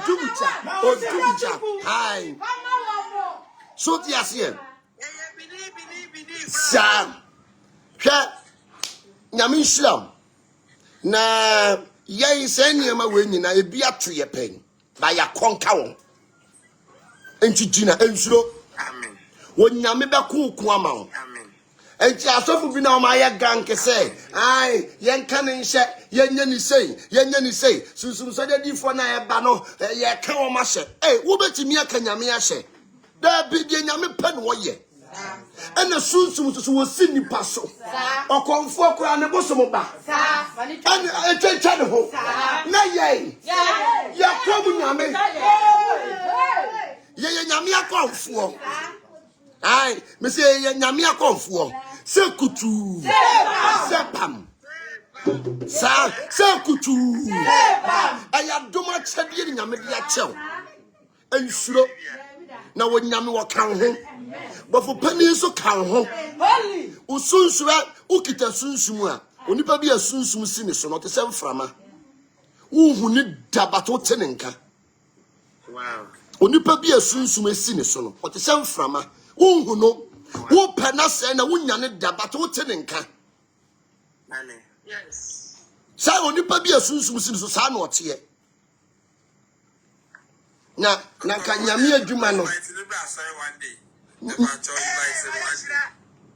S1: do Aye. So tiasie. Sa. Hwa nyame nhyiram. Na yei se niema we nyina ebi ato ye pen. Ba ya konka wo. Enti gina ensuro. Amen. Wo nyame be ko ku ama wo. Amen. Enti asofu bi na o ma ye ganke say ai yen kan nhye yenya ni sei susum so de difo na e ba no ye ka o ma hye wo betimi aka nyame ahye da bi de nyame pe no ye ena susum so wo si nipa so okonfo akura ne bosom ba ana etwa ne ho na ye kom nyame ye nyame akonfo ai me say ye nyame akonfo se kutu se pam sa se kutu aya doma chadie ni nyame dia chew ensuro na wo nyame wo kan ho bofo pani so kan ho usunsura ukita sunsum a onipa bi asunsum si ne so no te se mframa uhu ni dabato tenenka wow onipa bi asunsum si ne so no o te se mframa uhu no wo pena se na wunya ne dabato tenenka yes. Sa onipa bi asunsum si so sa na ote na ka nyame adwuma no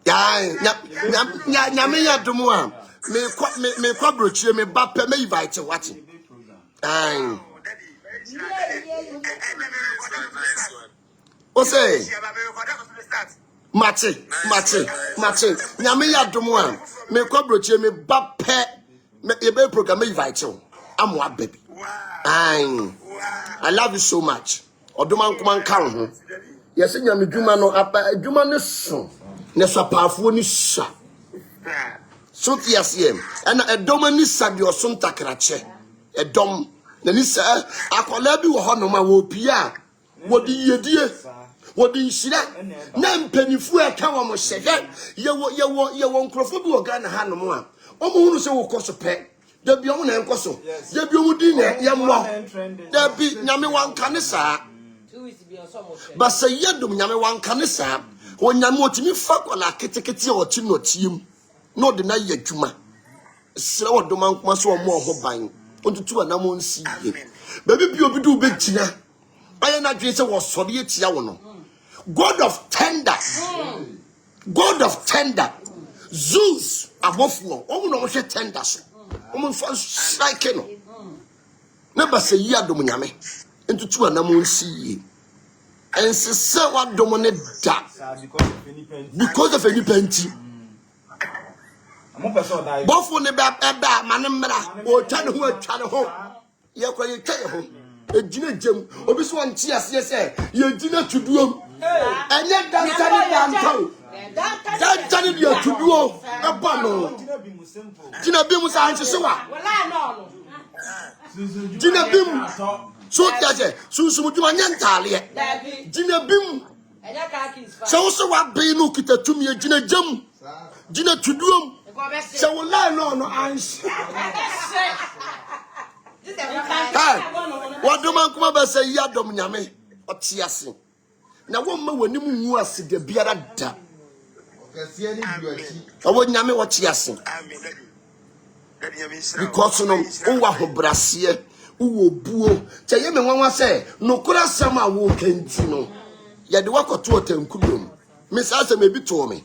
S1: ya nyame ya domo a me kwa brochie me ba pe me invite wati ai o say Mate. Nyame ya domo a me kwa brochie me ba pe me ebe program me invite you. Am wa baby. I love you so much. Odoma nkoma nka ho. Yes nyame dwuma no apa dwuma ne so. Ne so paafo ni sha. So tiasem. Ana edoma ni sabi oso ntakrache. Edom na ni sa akola bi wo ho no ma wo pia. Wodi yedie. Wodi nhira na mpanifu aka wo mo hye ye wo nkrofo bi wo Ghana ha no mo a omo hunu se wo koso pe da bi omo na enkoso da bi omo di na ye mo da bi nyame wanka ne saa basa yedum nyame wanka ne saa wo nyame otimi fa kola ketekete o ti no tiem no de na ye dwuma sira wo doma nkoma so omo ho ban ontutu anamo nsi ye baby bi obi do be tina aye na dwe se wo sori etia wo no God of tender Zeus abofo omo no hwe tender so omo so strike no na ba se yi adom nyame entutu anam onsi and se what dom ne da because of any penti bofo ne ba eba manemra o twa ne ho ye kwa ye twa ho ejina jem obi so nti ase se ye jina tuduom enye dantan dantan dia tuduo eba no jina bi mu sa anche so wa jina bi mu so tiaje sunsum djuma nyantale jina bim so so wa be no kitatumi jina jam jina tuduom so wala no anshi wadoma kuma ba say yadom nyame otiase na wo ma wanim hu ase de biara da okase ni duachi owo nyame otiase because no wo wa hobrase uwo buo che ye me nwanwa se nokura sama wo kanti no ye de wakoto otankudom me sa se me bi to me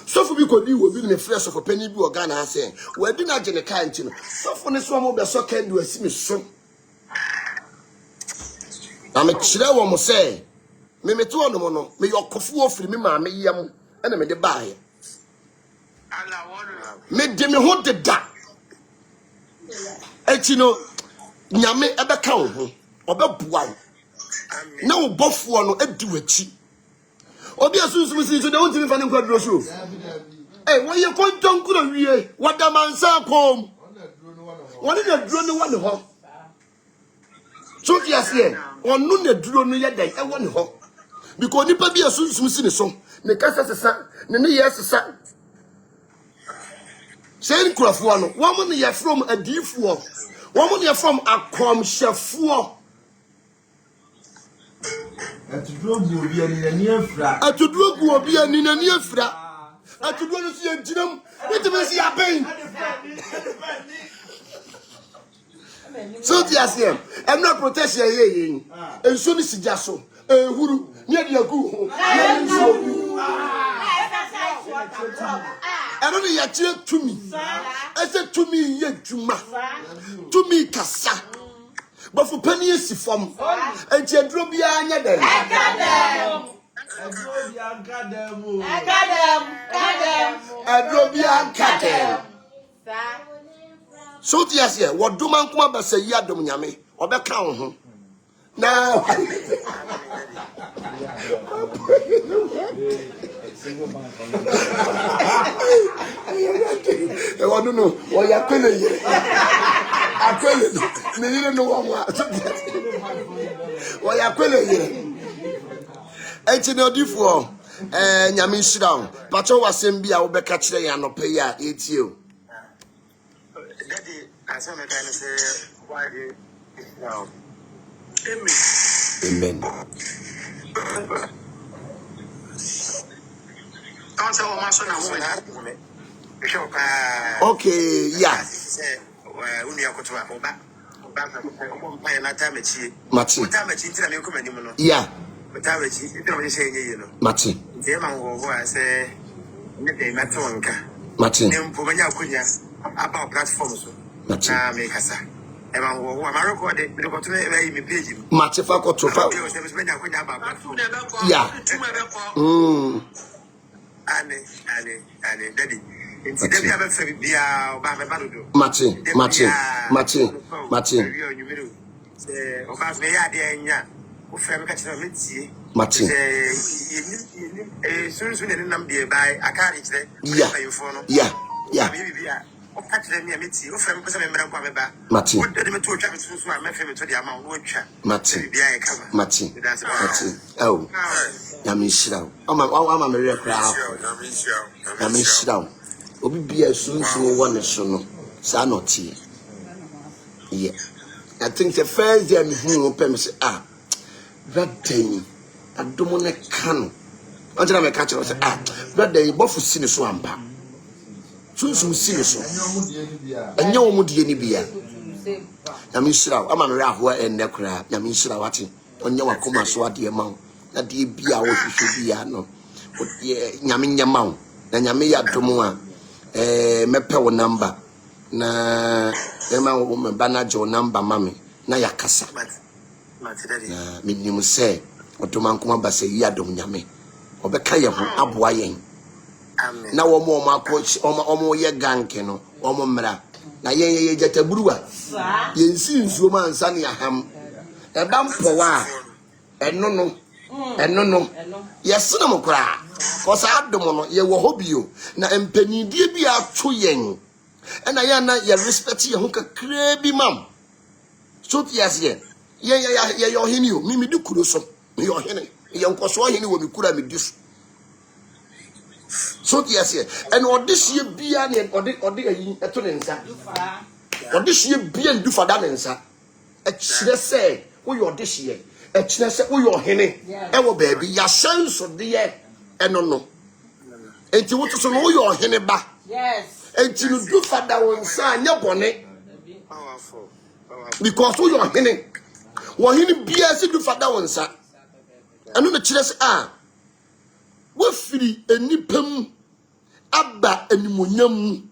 S1: sofu bi kodi wo bi ne fresh of pani bi organa ha se wa bi na gene kanti no sofu ne so mo be so kandu asi me so na me kire wo mo se me meto no mo no me yokofu ofiri me ma me yam na me de baaye me de me ho de da echi no nyame ebeka wo ho obebua wo na wo bofo no edi wachi obi asunsun sin so de won timi fa ne nkwaduro so wo ye konton kuro wie wada mansa kom woni na duro no wone ho so ti ase onu na duro no ye dai e wone ho because nipa bi asunsun sin so ne kasa sesa ne yesesa sen kurafo no wo mo ne ye from adifuo woman you from akom shefuo atudrogu obi ani afra atudro no si entinam itime si aben so ti asem em na protection ye enso ni sijaso ehuru ni ade agu ho eno ni ya chire tumi ese tumi ye djuma tumi kasa bafu pani esi fam enti adro bia anya dem adro bia kadem so ti ase woduma nkoma basa yi adom nyame obeka wo ho na no o ya kwele ye akwele ni yire no wa o ya kwele ye enti no difo nyame shirawo pacho wasem bia wo beka kire ya no pe ya etie o
S3: daddy asema kana say why now
S1: amen okay yeah yeah Mati
S3: about platforms na me kasa e ma wo ma record e ko to e me page
S1: Mati fa ko to fa yeah ane daddy nti daddy aba fe bia oba me ba dodo Mati
S3: o ba me ya de anya o fe me ka chira me tie
S1: Mati
S3: so ne nam de bai akari chire
S1: yeah
S3: o katre me meti o fem pese me mera kwa meba
S1: Mati
S3: o de me to twa me so a me fem to de ama o twa
S1: Mati
S3: bia e kama
S1: Mati oh yami shirawo ama me rekra yami shirawo obi bia sunsun wo ne so no sa no tie yeah I think the first day me hu pem say that day adomo ne kanu onjena me ka kire say that day bofu si ne so ampa sunsun si ne so enye wo mu die ni bia Yamishra, I'm a rahua and necra, Yamishra Wati, on your Wakuma Swati amount. That ye be our should be no. But Yamin Yamau, and Yamia Tomoa, Mepew number. Na Emma woman Banajo number, mammy, Nayakasa. Na minimum say, or to Mankuma say Yadom Yame, or Bekaya Abwayen. Now, one more my coach, or more ye gankeno, or more mera. Na ye get a brewer. Ye seems woman sunny a ham. A bump for wa. And no. And no. Yes, cinema cry. Cause I had the mono, ye will hope you. Na penny dear be out too young. And I am not your respect your hooker crabby mum. So, yes, ye, you're in you, Mimi do Kuruso, your henny, young Coswahini will be good at me this. So, yes, and what this year be an or the attorney, or this year be and do for that answer. A chile say, who you're this year, a chile say, who you're henny, ever baby, your sons of the year, and no. And you want to know your henny back. Yes. And you do for that one, son, your bonnet. Because who you're henny. What he be as you do for that one, sir. And then the chile say, we free a nipum abba and munyam.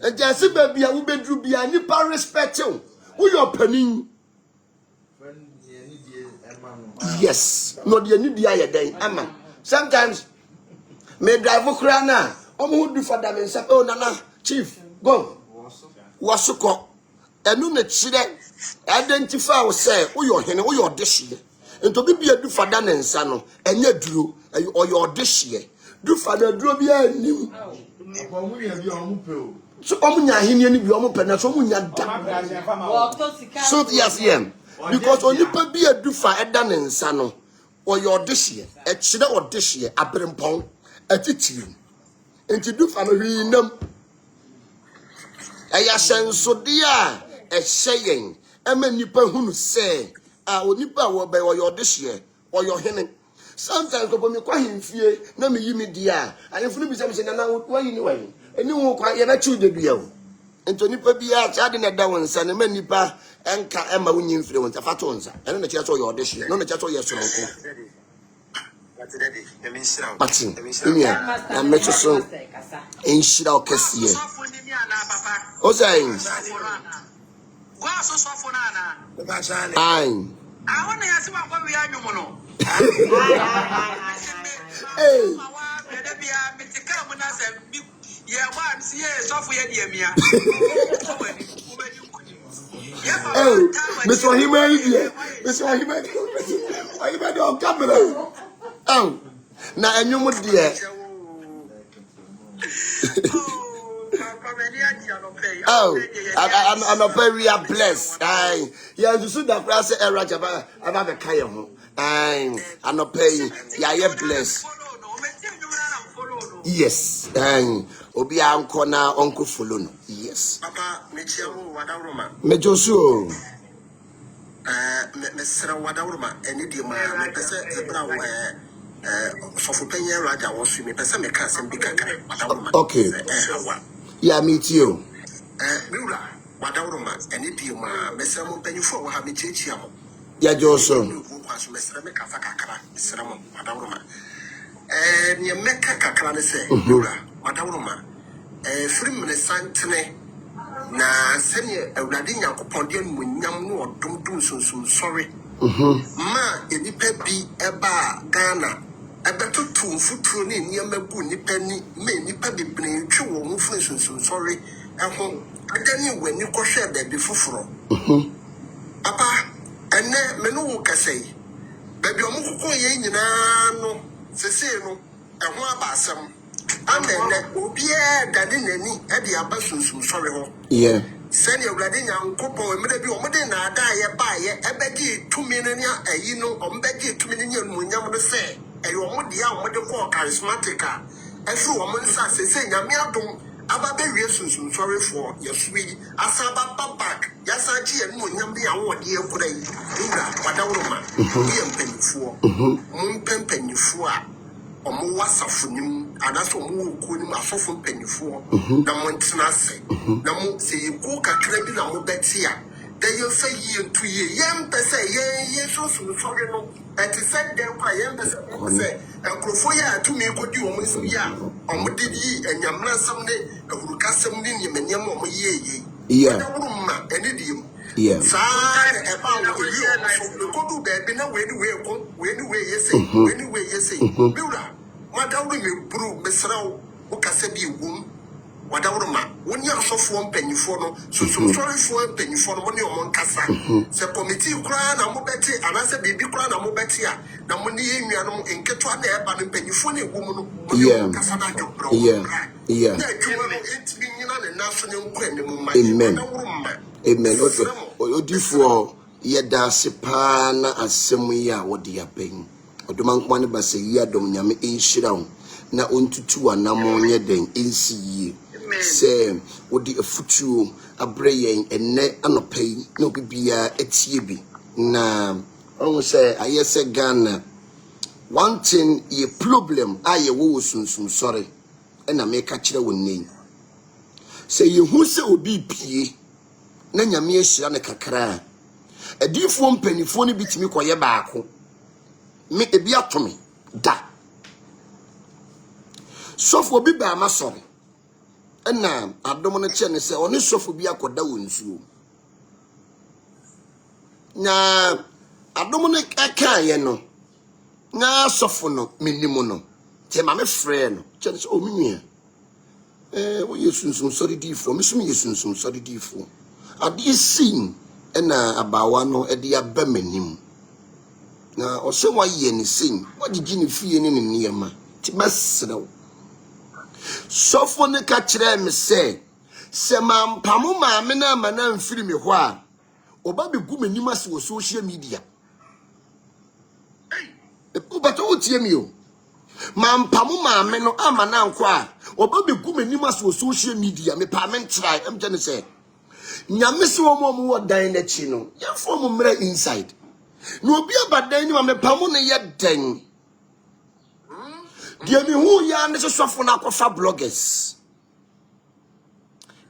S1: And just baby, I will be to be a nipper respect you. Who you're penning? Yes, not the need the other day, Emma. Sometimes may drive Ukraina. Who do for them and say, oh, Nana, Chief, go. Wasuko. And no children identify or say, oh, you're henny, oh, you're this year. And to be a do for Dan and Sano, and you drew, or your dish year. Do for the drew be a new. So, Omunya, he nearly be almost penetrating. So, yes, because when you be a do for a Dan and Sano, or your dish year, a chida or dish year, a brimpong, a titium. And to do for me, no. I ascend so dear, a saying, a man you who say, I will nipa will by your this year, or your henning. Sometimes when you quite in fear, no me you me dear, and if you be something and I would why anyway, and you won't quite ever choose the deal. And to nipa be out, adding a down, son, and many nipa, and can Emma win influence, a fatons, and then the church or your this year, no the church or your son. But I'm not so in Shida Cassia. Oh, saying, I want to ask what we are, you know. Miss Wahima, Miss Wahima, Wahima, don't come. Oh, now and you would dear. Oh, I'm a very blessed. I, yeah, you should have asked a Raja about a kayo. I'm not paying. Yeah, you're blessed. Yes, and Obia uncle now, Uncle Fulun. Yes, Papa, Mejosu. Mr. Wadaruma, and Idioma, okay. Yeah, meet you. Yeah, Johnson. And you make a cacana say, Wadaruma, Frim Santene. Na senior a Radina upon them when young no don't some sorry. Ma, any peppy, a bar, Ghana, a better two foot running near my bunny penny, many peppy brain, true, some sorry, and home. I tell you when you go share that before. Papa, and then Menu can say, Baby, I'm going to no, Cecino, and one about some. And then Obia Dadini at the Abbasum sorry. Yeah. Send your wedding and couple, and maybe your mother and I die by a beggy 2 million, you know, or beggy 2 million when you say, and your mother, what they call charismatic. And so, a man says, saying, I'm not about the reasons sorry for your sweet Asaba back. Yasaji and Munyam, the award, dear Kuday, Wadaruma, Penny for, Moon Penny for.
S3: omo wasafunim anaso omo okunim asofo mpanyifo na mo ntena ase na mo se yiku kakra bi na mo beti a de yo say ye ntu ye yem pese ye so sorry no et said dem kwa yem pese enkrofo ya atumi kodi omo so ya omo didi enyamra sam ne ehurukasam ne nyemanyam omo ye
S1: yeah
S3: ma enidim
S1: yeah
S3: sare eba wo ye so kodu be na we ni ye say biura wadawru me buru mesraw wo kasa bi egum wadawru ma woni asofo mpanyifo no sorry fo mpanyifo no woni omo nkasa se committee kura na mo beti anase bibi kura na mo beti a na mo ni enua no enketo na eba no mpanyifo na egum no mo kasa na jobro
S1: yeah
S3: na adwuma no entimi nyina ne naso ne nkwa ne mo ma wadawru ma
S1: amen odifo yeda sepa na asem ya wodi apen odomankwa ne basa yi adom nyame enhyirawo na ontutu anamo nye den ensi yi se wodi afutuo abrayen enne anopai na obibia etie bi na on say ayese Ghana one thing ye problem aye wo sunsumsore na meka kire wonni se ye hu se obi pie na nyame ahyira ne kakra adifo mpanifo ne bitimi koye baako me ebi atomi da sofo bi ba ma sore na adom no che ne se oni sofo bi akoda wonsuo na adom no aka ye no na sofo no menimu no te ma me frɛ no che ne se o menua wo yesunsum sori difo me sum yesunsum sori difo ade sin na abawa no e de aba manim na o se wa ye ni sin wa gigi ni fie ni niyama ti masrew sofo ne ka kire me se mampamu maame na amana mfiri me ho a oba be gu manim ase wo social media ubato utie mi o mampamu maame no amana nko a oba be gu manim ase wo social media me pa men try am je ne se nyame se wo mo wo dan na chi no ya fo mo mra inside no obi abadan ni ma me pamu ne ye den dia mi hu ya ne sofo na akofa bloggers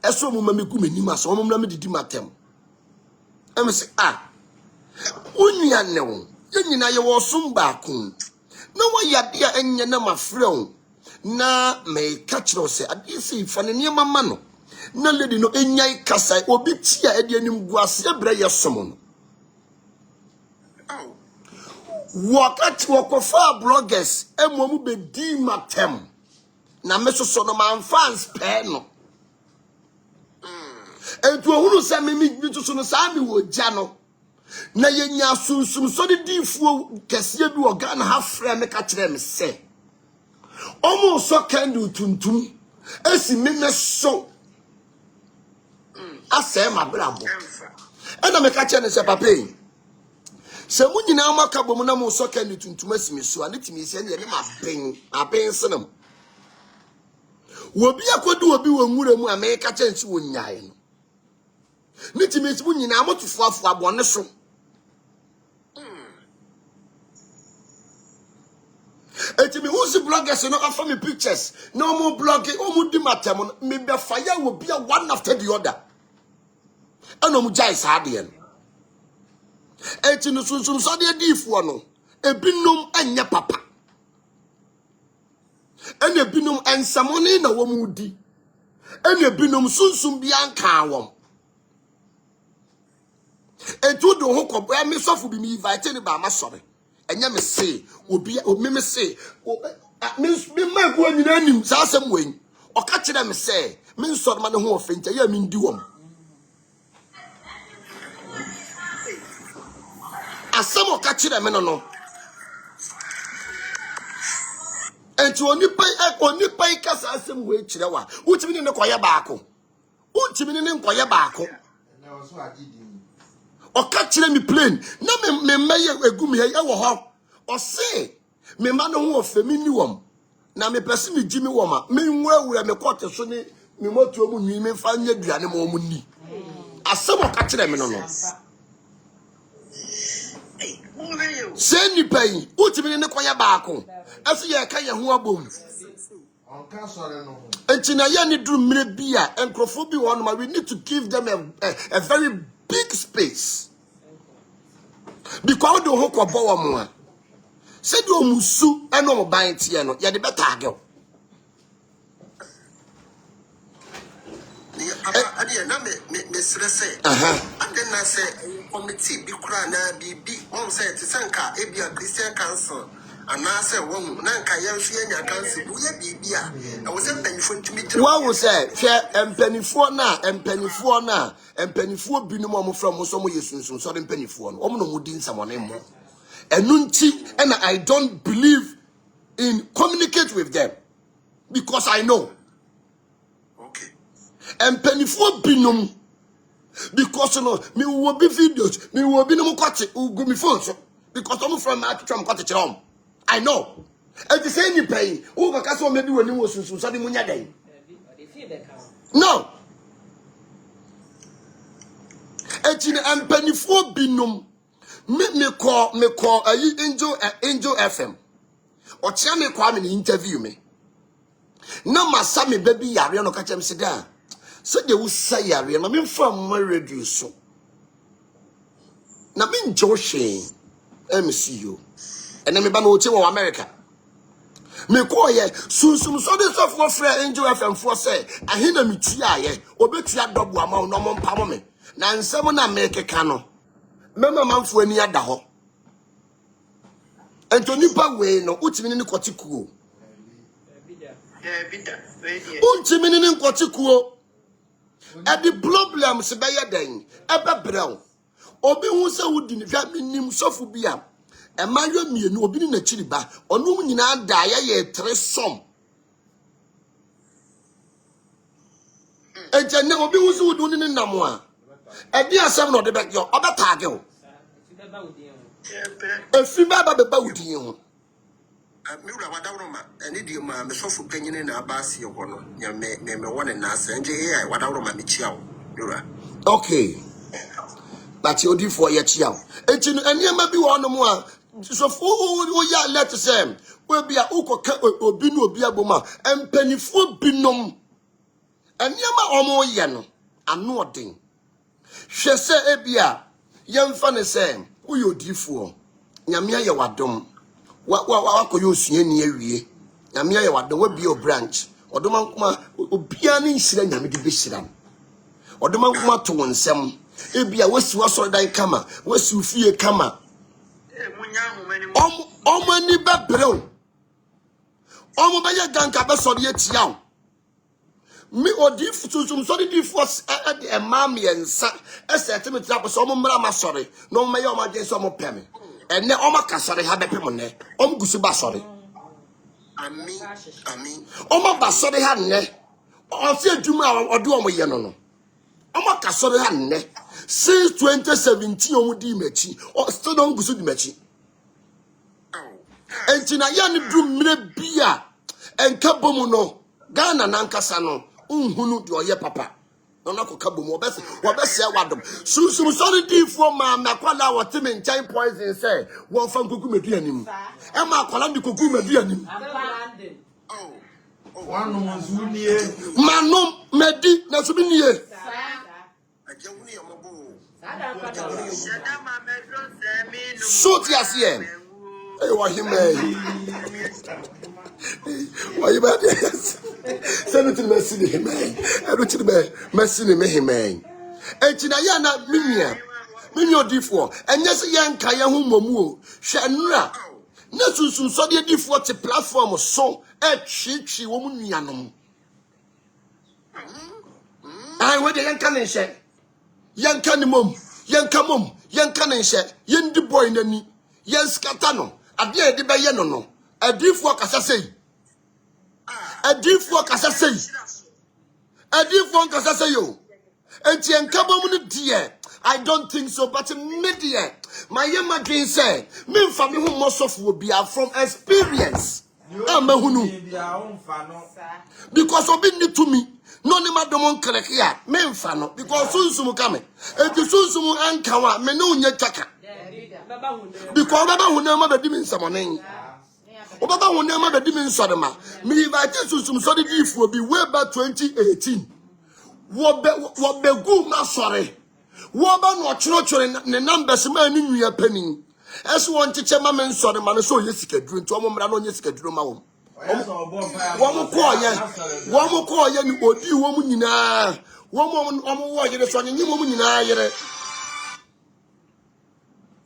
S1: eso mo ma me gu manim ase wo mo mra me didi matem am se onua ne wo nyina ye wo som baako na wo ya dia enye na mafrɛ na me ka kire se ade se fa ne niamama no na lady no enyai kasai obi tia ede anim guase bra ye som no wakati wakofa bloggers emom be di matem na mesoso no man fans pe no entu ohuru se me tuso no sa me wo gya no na yenya sunsum so de difuo kese bi oga na ha frɛ me ka kire me se omo so kandu tuntum esi me so ase ma brabo ena me ka kire ne se papa se munyina amaka bomu na mo so kandu tuntum esi me so ani timi se ne ma aben senam wobi akodu obi wonwura mu ame ka kire nsi wonyae no ni timi esi munyina amotufo afo abone so etimi who's bloggers no offer me pictures no more blogging o mu di matem me be fire will be one after the other eno mu jai saade en etinu sunsum so de difo no ebinom anya papa ene ebinom ensamone na wo mu di ene ebinom sunsum bi anka wom etu do ho ko me sofo bi me invite ni ba ma sore enya me say obi o me say me ma go nyina nim sa asem wen o ka kire me say me nsoro ma ne ho ofenta ya me ndi wom asem o ka kire me no enti oni pai ka sa asem we kire wa utimi ne koye baako utimi ne nkoye baako na so agidi oka kire mi plane na me meye egum he wo ho o se me ma no ho ofemi ni wom na me pese mi gimi wom a me nwurawura me kote so ni me moto mu nwi me fa nya duane mo mu ni asem oka kire me no Say ni pay, ultimately in the choir barco. As ye can ya who boom. And Chinayani drew Mrebia and Crophobia one, we need to give them a very big space. Because the hook of Boa said you musu and no buying tiano, ya the better girl.
S3: I didn't know Miss Rese. And then I said, committee be crana be on said to Sanka, Abia Christian Council. And I said, one Nanka Yansia Council, we be. I was a penny for to meet.
S1: What was that? Share and penny for now, and penny for now, and penny for binomum from Mosomo Yesun, so then penny for no woodin someone anymore. And Nunti, and I don't believe in communicate with them because I know. And penny for binum because you know me will be videos, me will be no cut who go me phone because I'm from my cottage home. I know. And the same pay who because maybe when you was so the munya day. No. And penny for binum me call angel FM or tell me come and interview me. No my Sammy baby yari no catch him sit down. So they will say yari and I mean from my radio so. Na me Joshi MCU and then me ban o America. Me call ye soon so this of one friend angel FM for say I hear me tia ye obetua double amount no mon pam me. Na nsem na make kano. Mema manfo ani ada ho. Antoni pa we no utimi ni kwatikuo. Untimini ni kwatikuo. And the problem se be yeden ebe brew. Obi hu se wudi ni hwa minim sofu bia. E mayo mienu obi ni na chiriba. Onu nyina da ye 3 som. E jenne obi hu se wudi ni namo a. E bi asem no de be yo obetage o. E fi baba be ba wudi hu.
S3: Mira Wadauroma, and idiom, Sofu Penny and Abasi, your me one and Nas, and J.A. Wadauroma Michio.
S1: Okay. But you do for your child. And you may be one more. So, for ya let us say, will be a uko or bino be a boma, and penny for binom. And yama omo yano, and nothing. She say, Ebia, young funny saying, who you do for? Yamia Wadom. What could you see any area? Yamia, what the will be your branch, or the monk, or pianing siren, Yamidi Bisiran, or the monk to one some. It be a west was or die come, west you fear come. Many babro. Baya Ganka Bassor yet young. Me or diff to some solid was a mammy and son, a sentiment up some mama sorry, no mayor my day some penny. And now Omaka sorry had a pemone. Gusuba sorry. Oma Basori had ne. Or say Juma or do on my yano. Omaka sorry had ne. Since 2017 on the mechi or still don't go to the mechi. And Tinayani drew me beer and Kabomuno, Ghana Nankasano, Hunu, your ye papa. No, Kaboom, or best say Wadam. Susum sorry for my Makwala or Tim in 10 points and say, one from Kukumidianim. Emma Colandi Kukumidianim.
S2: One was near
S1: Manom Medi Nasubini. Shoot yes, here. Hey, what he may. Why you bad? Send it to Messini, him, man. I don't to the Messini, him, man. And Chinayana, Minia D4, and yes, young Kayahu Momu, Shanra. Nesu so the D4 to platform so at she woman yanum. I went a young cannon shed. Young canimum, young camum, young cannon shed, young de boy in the knee, young scatano, a dear de bayano, a D4 Cassay. A D4 Cassay. A D4 Cassayo. And Tian Cabum dear. I don't think so, but media. My young dream said, me family who most of will be from experience. Because of being to me. No nema domon kalekia me mfano because sunsumu kame e sunsumu ankawa me no nya taka because baba hunema be dimi nsamonen obaba hunema be dimi nsodema me invite sunsumsore difu bi way back 2018 wo be gu ma sore wo ba no choro ne numbers ma ni nwia panin eso won cheche ma men sore ma no so yesikaduru nti omo mra no yesikaduru ma wo wo ko ye ni odi wo mu nyina wo wo yere so nyi wo mu nyina yere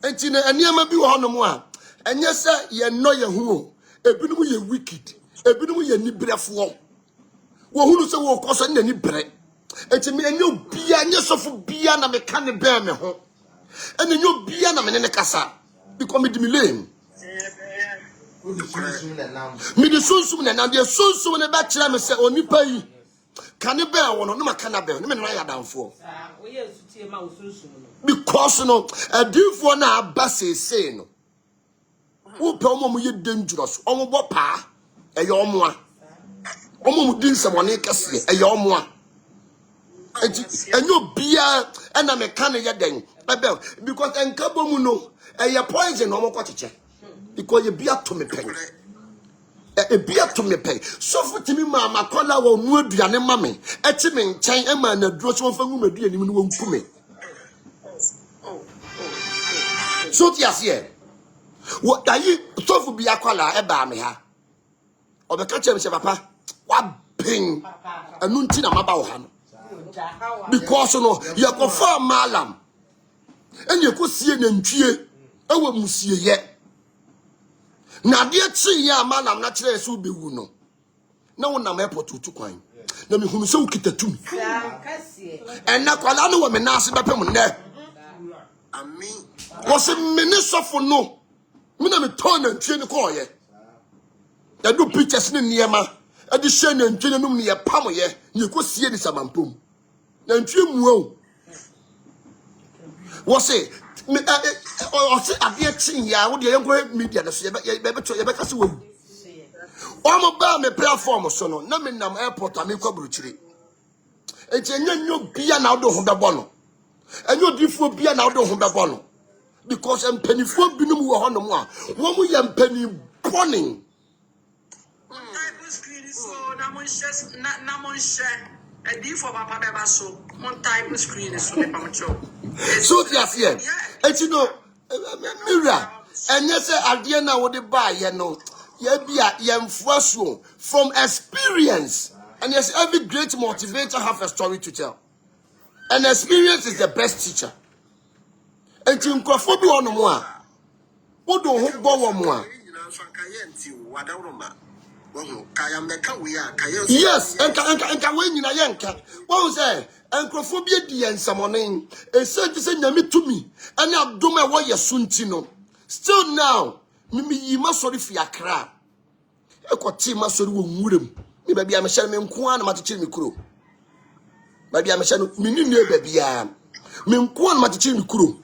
S1: enti na aniama bi wo honom a enye se ye no ye hu ebinumu ye wicked ebinumu ye nibrefo wo hunu se wo koso na ni bre enti me enye obia nye sofo bia na me ka ne be me ho ene enye obia na me ne kasa because me di me lame me di sunsum na nam de sunsum ne ba kira me se onipa yi kane be wo no ma kana be no me na ya danfo
S4: oye sutie ma sunsum no
S1: because no adifo na abase say no wo pe omo mu ye dangerous omo bo pa eye omo a omo mu din semone kase eye omo a enyo bia na me kan ye den because enkabo mu no eye poison omo ko cheche because ye bia to me pen e bia to me pen so futimi ma makola wo nu aduane ma me e ti me nchen e ma na duro so fa ngu maduane mu no wo nkume so ti ase what ayi tofu bia kwala e ba me ha obeka chem se papa wa pin anu nti na maba wo ha no because no ye ko fa malam enye ko sie na ntwie ewe musie ye na de chi ya malam na kire se obewu no na wona ma airport utu kwan na me hunu se ukita tumi na kwala no wo me na ase bepem ne
S3: Ami.
S1: Was a minister no. Mina me turn and train ko ye. Ya do pictures ni niema. E di share and train no me ye pam ye. Ye ko sie ni samampom. Na ntwe mu o. Was it me o se ade chin ya wo de ye ko media na so ye be kase wo. O mo ba me platform so no. Na me nam airport a me kwa buruchiri. E je nyanyo bia na do ho bebo no. Enyo difo bia na do ho bebo no because empanifo binum wo honom a wo mu ye empani boning
S3: Type screen so na mon share e difo papa beba so mon type screen so me pamcho
S1: so tias here enti no mira enye se ade na wo de ba ye no ye bia ye mfua so from experience and yes every great motivator have a story to tell. And experience is the best teacher. And you crofo bi ono mo a wo do ho bo wo mo a yes enka we nyina ye nka wo say enkrofo bi edi ensamonen e se nyame tumi ene adom e wo ye sunti no still now me yi masori fi akra e ko ti masori wo nwurem me ba bia me hye me nko a na matechiri me kuro ba bia me hye no me ni ne ba bia me nko a na matechiri me kuro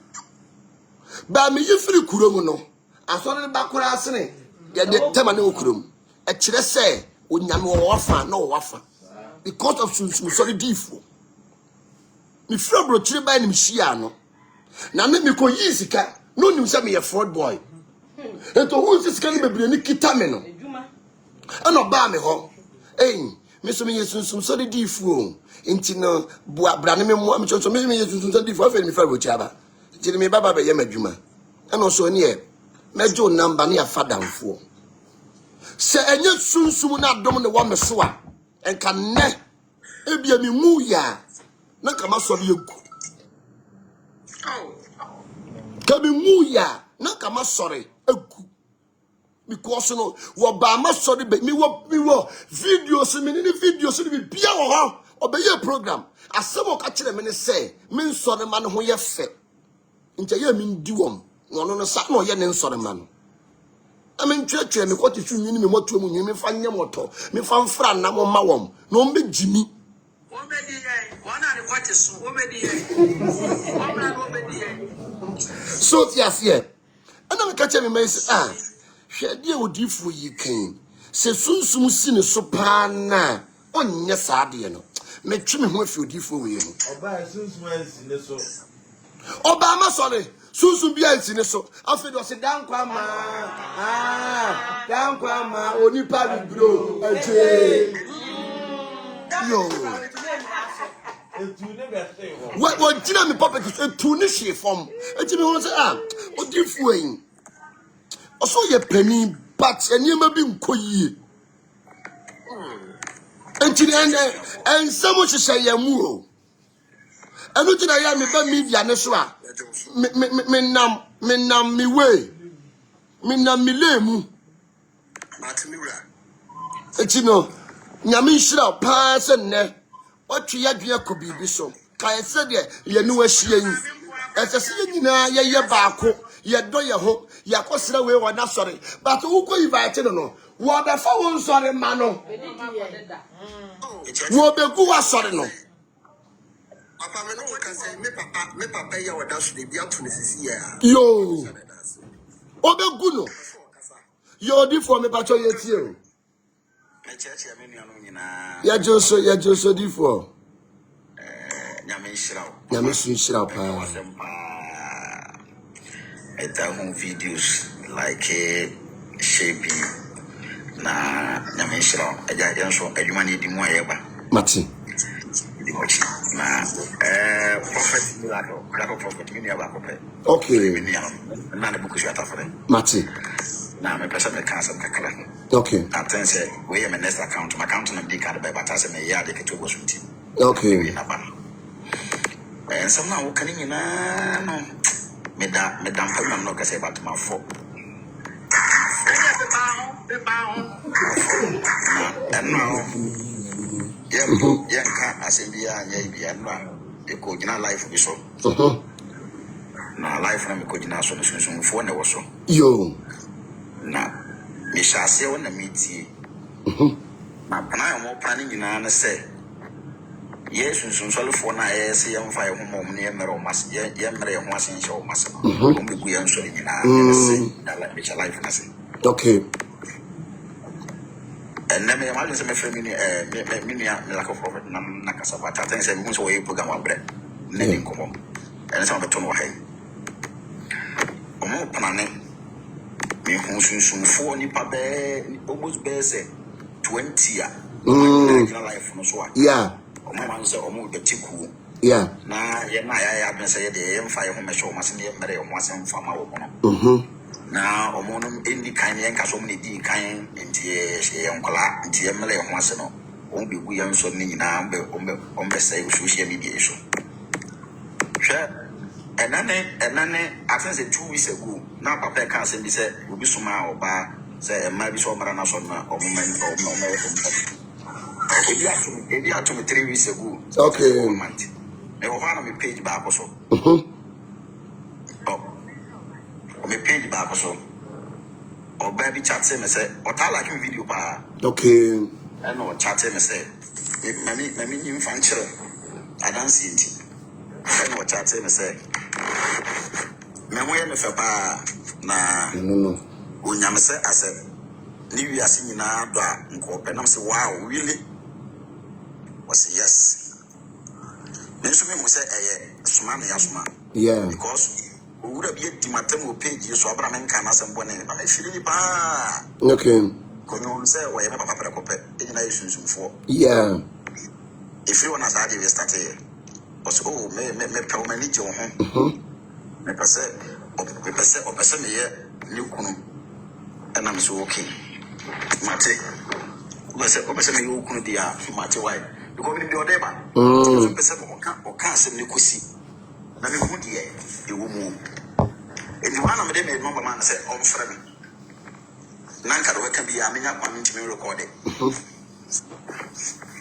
S1: ba me yifiri kuro mu no asori ba kura asene ye de tema ne okurom e kire se onyame wo wafa na wo wafa because of sunsumsore difo me fira bro kire ba ni mhia no na me ko yisika no nim se me ye fraud boy eto hu sika ni bebre ni kita me no ana ba me ho me so me ye sunsumsore difo enti no bua bra ne me mo me so me ye sunsumsore difo afa ni me fira bro chiaba tiri me baba be ye madwuma ana so ne ye mejo number ne afa damfo se enye sunsum na dom ne wo me so a enka ne ebia mi mu ya na kama so be egu ka mi mu ya na kama sore egu because no wo ba ma sore be mi wo videos mi ni videos ni bia wo ho obeye program asemo ka kire me ne se me nsore ma ne ho ye fe nje ye mi ndi wom no sa no ye ne nsore ma no amen twetwe me kwoti twu nyini me moto mu nyimi fa nye moto me fa mfra na mo ma wom no mbe jimi
S3: obedi ye wana ni kwoti so obedi ye obra obedi ye
S1: so tiasie ana me ka che me mai hwede odifo yi kan se sunsum si ne so pa na onye saade no metwe me ho afi odifo we no
S2: oba sunsum asi ne so
S1: oba ma sore Susu be a sinner so. I feel was a down grandma. Down grandma, only party bro. Yo. What did me pop it a tunishi from? And Jimmy was what do you feel? Also, your penny, but and you may be coy. And someone should say, Yamu. And look at I am a media, Neswa. Menam, me way. Menam, me lemu. And you know, Yamishra pass and ne. What you could be so. I said, you know, a shame. As a senior, ya bako, ya do ya hope, ya costed away or not sorry. But who could invite no? What the phone sorry, mano. What the go sorry no. Yo, Obe Guno. You're different me, but you're here. Ya Joso different. Nyamishin
S3: videos like shaping na nyamishin. Edumani di mo ayeba.
S1: Mati.
S3: Na prophet Miracle prophet me never prophet.
S1: Okay.
S3: Na the book you are for
S1: Mati.
S3: Na me person me cancel kakala.
S1: Okay.
S3: I think say we have my next account. My account na dey card by but I say me ya dey keto go suti.
S1: Okay.
S3: And somehow can you no Madam Pam no say about my fault. And now yeah, I say be a coach in life be so. Now life na me coach na so for na so.
S1: Yo.
S3: Na me shall say on the meeting. Na plan mo planning na say yes, so for na say am fire home near Meromas, Yamre, was in show mass. We are so in a life.
S1: Okay.
S3: And then I was a friend, Miracle prophet, Nakasabata, things and moves away program of bread. Letting come home. And it's on the tone of hay. Omo planning. Me soon for Nipa almost bear say 20 life no so. Yeah. Omo say omo be tiku.
S1: Yeah.
S3: Na ye na ya been say the em fire home show must near mere omo asem fama wo. Na omo no endi kan ye nka so mo di kan enti ye nkola enti ye mere ho ase no. Omo be gu ye nso ni nyina ombe say social media so. Hwe and then I think say 2 weeks ago now papa can say be say obi suma oba say e ma bi so mara na so na omo man Maybe I told me 3 weeks ago.
S1: Okay.
S3: They were on my page back also. Oh, my page back also. Or baby chat say me say, or tell like video pa.
S1: Okay.
S3: I know chat say me say, me new fancher. I don't see it. I know chat say me say. Me mo me fe pa na.
S1: No.
S3: Unyam say I said. New year singing na do nko pe nam say wow really. Was yes. Mention me say suma na yasuma.
S1: Yeah.
S3: Because we would have be dimatem page so abraham kan asem bone ba me firi ni pa.
S1: Okay.
S3: Ko no say we papa prekope e na yesunsumfo.
S1: Yeah.
S3: If you want to start we start here. Also me pe o mani je wo ho. Me pese me ye ni kunu. And I'm so okay. Mate. Obese me you kunu dia mate why? Because we do deba. So pese o kan se ne kosi. Na me hu dia e wo mu. E di wana me de me number man say on frɛ me. Na nka do ka bia me nya kwa me ntimi record it.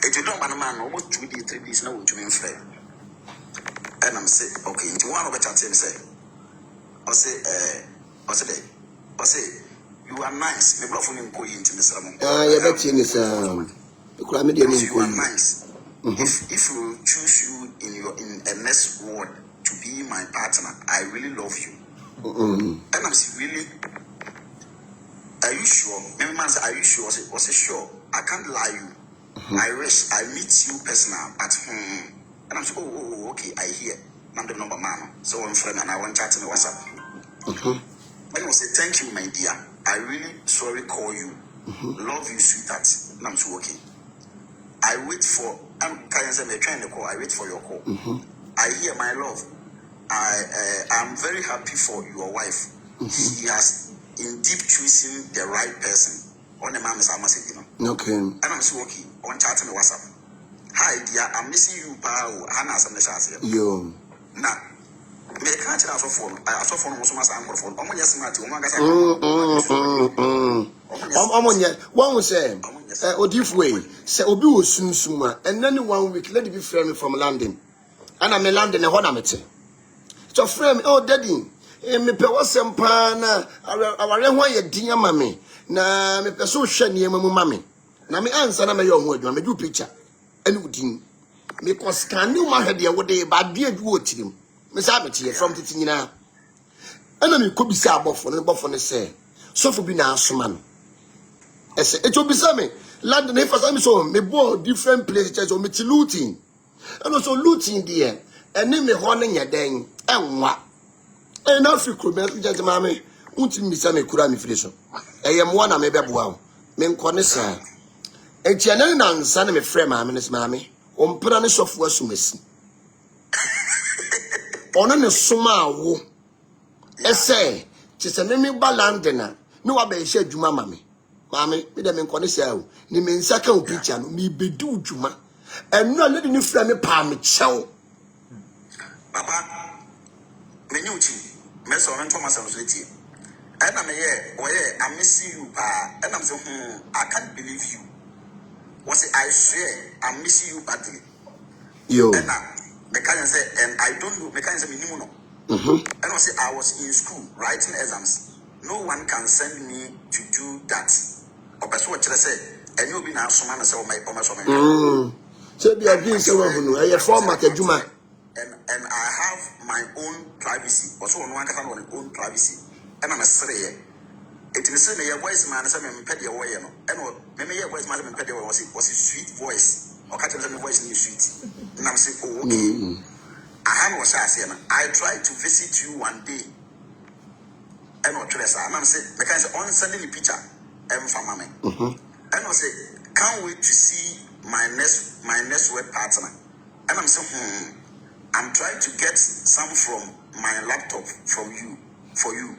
S3: E di number man no almost 2 days 3 days na wo ntimi frɛ. And I'm say okay, nti one of the chat say I say you are nice. Me bluff him going into Mr.
S1: Yeah, that's in this. You are
S3: nice. If you choose you in a next word to be my partner, I really love you. And I'm saying, really, are you sure? Maybe man say, are you sure? I say sure. I can't lie you. I wish I meet you personal, but and I'm saying, oh, okay, I hear. Number mama. So one friend and I want chat me WhatsApp. When I say thank you, my dear. I really sorry call you. Love you, sweetheart. And I'm so okay. I wait for I'm trying to call. I wait for your call. I hear my love. I'm very happy for your wife. She has indeed choosing the right person. On the mom is
S1: okay.
S3: And I'm so okay. On chat me WhatsApp. Hi dear, I'm missing you, pal. Hannah, some the
S1: Yo.
S3: Now, me can't tell us phone. I saw phone was my uncle phone. I'm just smart.
S1: One was saying, Odifwe, say Obi was soon, and then 1 week, let it be frame from London. And I'm in London, and what I'm at. So, frame, oh, daddy, me pe was some pana, our why a dear mammy. Na me pe so shiny mammy. Na me answer, I'm a young word, I'm a do picture. And would because can you my dear what they bad dear do to him. Miss Abbott here from Titina. And then you could be sab off on the buff on the say. So for being a man. I say, it will be some London if I'm so me board different places or me looting. And also looting dear. And then me horning your dang and what? And now if you could make mammy, won't you miss me kurami fish? I am one I may be well. Men connoisseur. And Tiana and son of a friend, mammy. On prana software sumesi. On a suma wo. Essay, tis a name balandena. No abe shed Juma mammy. Mammy, with them in Conisel, ni mean second picture, me be do Juma. And no letting you frame a palm chow.
S3: Papa, Menuchi, Messer and Thomas and Leti. And I'm here, where I miss you, and I'm saying, I can't believe you. Was it I swear I miss you badly.
S1: Yo.
S3: And Mechanic said, and I don't know Mechanic minimum. And I say I was in school writing exams. No one can send me to do that. Or that's what I said. And you'll be now someone as my
S1: so be a being so I format a Juma.
S3: And I have my own privacy. Also on one can have my own privacy. And I'm a stray. It is a voice man, some petty away, and maybe a voice man petty was a sweet voice, or catching the voice in your sweet. And I'm saying, oh, okay. I was saying, I tried to visit you one day. And what Teresa, and I'm saying, because on sending the picture, and from mammy. And I say, can't wait to see my next web partner. And I'm saying, I'm trying to get some from my laptop from you, for you.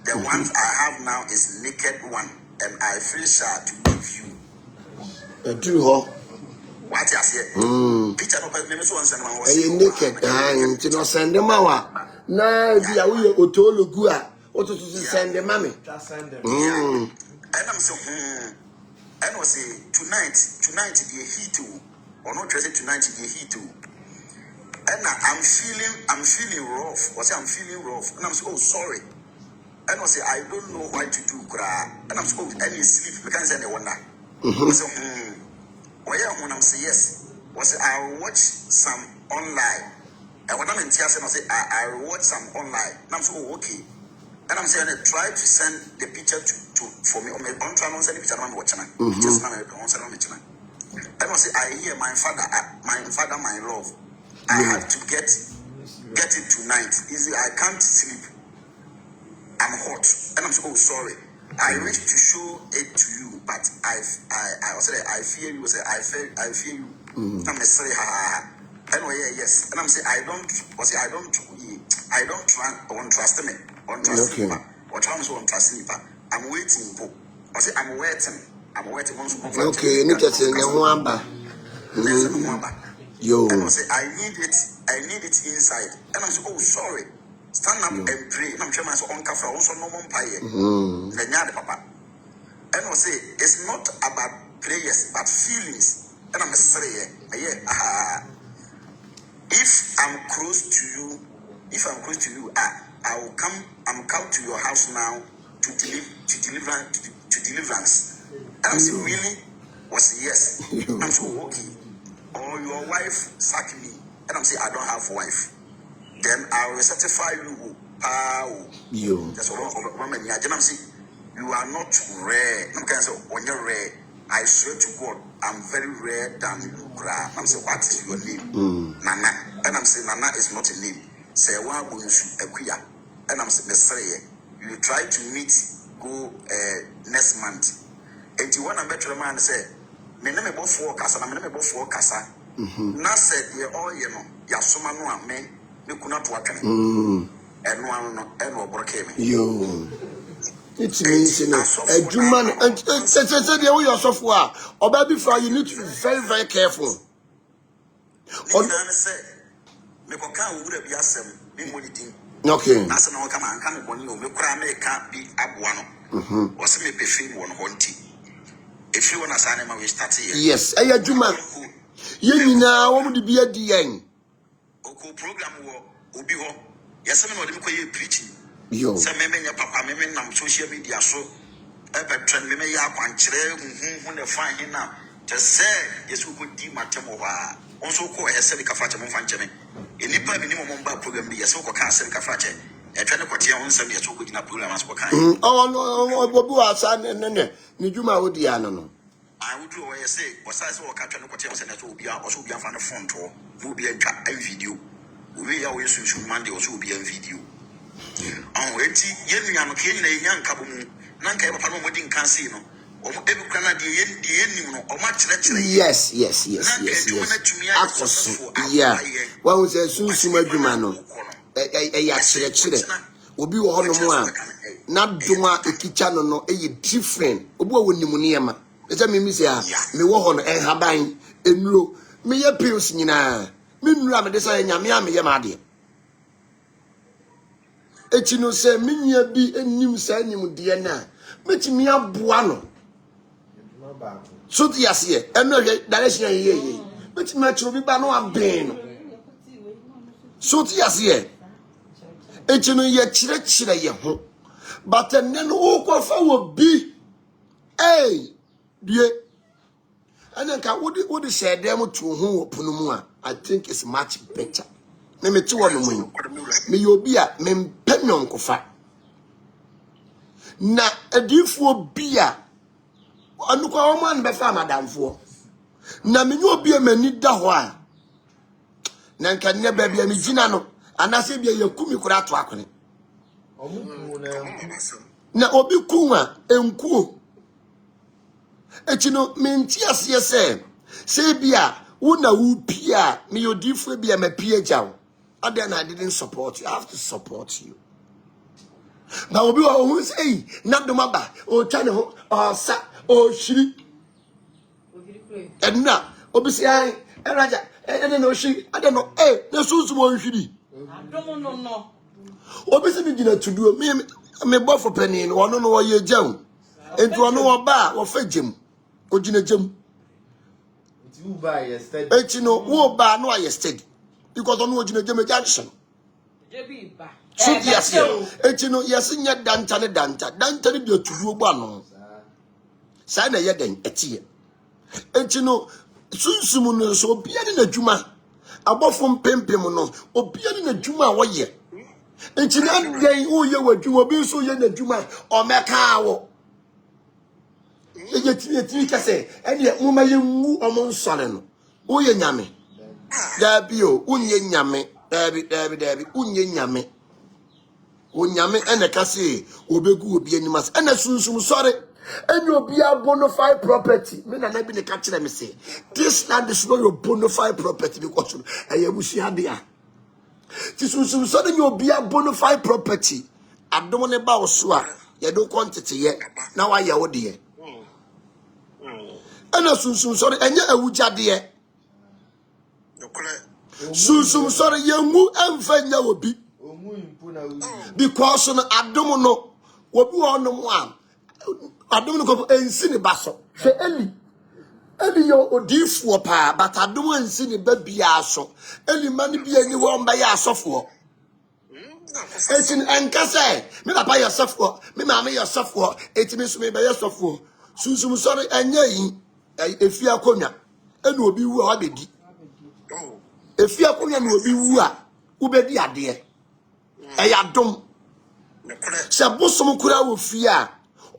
S3: The ones I have now is naked one, and I feel shy to give you.
S1: True, huh?
S3: What I say? Picture no person so answer man
S1: was naked. You know, send them out. Now, we are otolo gua. What to send them, mammy?
S2: Just send them.
S3: And I'm so, and was say tonight the heat or not dressing tonight the heat. And I'm feeling rough. Or say I'm feeling rough, and I'm so sorry. And I say, I don't know what to do, and I'm supposed to sleep. We can't send a wonder. I say, when I'm say yes, was I'll watch some online. And when I'm in tears, I say, I'll watch some online. And I'm so okay. And I'm saying, try to send the picture for me. I'm trying to send the picture. I'm watching it. Just now, I'm sending it. And I say, I hear my father, my love. I have to get it tonight. Easy, I can't sleep. I'm hot, and I'm so sorry. I wish to show it to you, but I said I fear you. I fear you. I'm say anyway, yes, and I'm saying I don't trust me. On trust me. Or try to trust me. I'm waiting. I say I'm waiting.
S1: Okay, you need to say no Yo.
S3: And I say I need it inside, and I'm so sorry. Stand up and pray. I'm sure my own kafra also no one pay. The nyade papa. And I say it's not about prayers but feelings. And I'm say if I'm close to you, I will come. I'm come to your house now to deliverance. And I'm saying really was yes. I'm so okay. Or your wife sack me, and I'm saying I don't have a wife. Then I will certify you.
S1: You.
S3: That's what I'm saying. You are not rare. I'm kind of say when you're rare, I swear to God, I'm very rare than you. I'm saying, what is your name? Nana. And I'm saying Nana is not a name. say wa bonsu akuya and I'm say you try to meet go next month and you want to better man say me na me bo for kasa na me na me bo for kasa na said ye all you know ya soma no amen me kuna to atwene eno ano no eno obroke me
S1: yo it means you know a human and say the way you suffer or baby for you need to be very very careful
S3: on say me ko kan wura bi asem me mo din
S1: okay
S3: na se na waka man kan boni o me kura me ka bi aboa no o se me pe fi won honti if you wanna say ma we start here
S1: yes a human ye nyina wo mu de bi adi yan
S3: oko program wo obi ho yes me no de me ko ye preaching
S1: yo
S3: se me nya papa me nam social media so e be trend me ya kwankire hu ne fa hin na te say yesu ko di matem ho a onso ko e se ka fa che mo fa nche me enipa bi ni mo mba program bi yesu ko ka se ka fa che e twene ko tie on se yesu ko gina program aso ko kan
S1: oh no obu asa ne ni djuma wo dia no
S3: I would do what you say, but I saw a catch and what else and that will be also be on the phone tour, will be a video. We always should Monday also be a video. On waiting, Yenny and Kenny, young Kabu, Nanka Pano wedding casino, or every Canada, the end or much lecture.
S1: Yes. Yeah. What was a Sunsumajumano? A chile. Obi wo hono mo a na doma ekicha no e different obi wo nimunia ma eja me say a me wo hono haban enuro me ye pills nyina me nura me de say nyame a me ye ma de echi no say me nya bi enim say enim de na me ti me aboa no so ti ase eno hwe direction ye me ti me chiro bi ba no aben no so ti ase echi no ye chire ye ho but then wo ko fa wo bi die ananka wo de share dem to ho opono mu a I think it's much better me ti wo no mu me yobi a me mpemyon ko fa na adifo bi a anu kwa wo man be fa madamfo na me nyobi a mani da ho a nanka ne ba bia me gina no anase bia yakumi kura to akone na obi kunwa enkuo echino menti ase se bia wo na wo pia me yodifo bia ma pia jaw and I didn't support you. I have to support you. Now obi wo say na do maba o tane ho sa o shiri and na obi say ai eraja no shiri I don't know na sunsu mo shiri
S4: no.
S1: Obi se bi gina tuduo me bo for penny no no wo ye jaw enti ono wo ba wo fa gem o gina gem
S5: enti wo ba yesterday
S1: enti no wo ba no yesterday because ono wo gina gem junction
S4: jebi ba
S1: so yes enti no yes nya danta ne bi tuduo gba no sa na ye den etie enti no sunsum no so bia ni na djuma abofo mpempem no obia ni na djuma wo ye enti na den wo ye wadwuma obi so ye na djuma o meka wo ejeti kase ene muma ye ngu omo nsore no wo ye nyame da bi o unye nyame dabi unye nyame wo nyame ene kase obegu obi animas ene sunsum sore ene obi a bona fide property me na bi ne ka kire me say this land is not your bona fide property because ayabusi ade a ti sunsum sore ene obi a bona fide property adom ne ba wo so a ye do quantity ye na wa ye wo de ene sunsum sore enye awujade ye sunsum sore ye ngu emfanya obi because no adom no obi wo no mo a adom no ko ensi ne baso se eli yo odifo pa but adom ensi ne ba bia so eli mani bia ni wo mba ya asofo etin enkase me papa ya asofo me mama ya asofo etimi so me ba ya asofo sunsum sore anya yi efi akonwa ene obi wu a wabedi efi akonwa na obi wu a ubedi ade eyadom se bosom kura wo fi a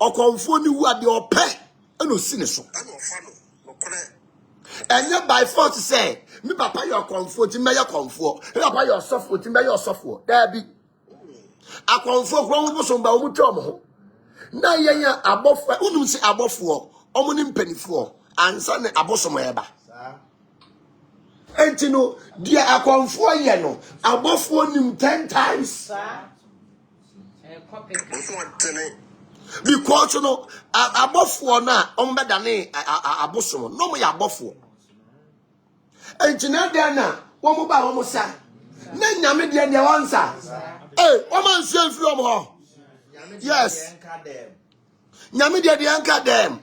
S1: okonfo ni wu ade ope eno si ne so And you by force say, me papa your comfort, me your comfort. Me papa your softwood, me your softwood. There be. A comfort from Musom by Umutomo. Na ya above, unum say above for, omonim penny for, and son abosom eba. And you know, dear a comfort yeno, above for him 10 times. Because you know, above for now, on better than abosom, no more above for. And you know, there now, one more by almost say, then Yamidian the answer. Hey, woman, say from her. Yes. Yamidia the anchor them.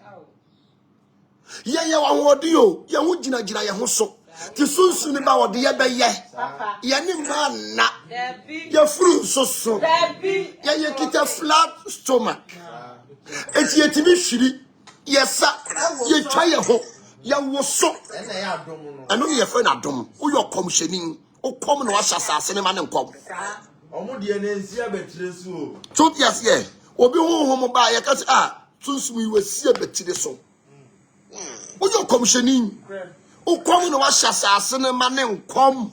S1: Ya one dio, ya wujina jina ya huso. The soon about the other ye. Yanni man, your fruit so. Ya get a flat stomach. It's yet to be shitty. Yes, sir. You try your home. Ya was so. I know your friend Adam, who you're commissioning, or common was assassin man and come. So, yes, yeah. Obi home by a cat. Since we were see a bit to the song. Who you're commissioning? O common was assassin man and come.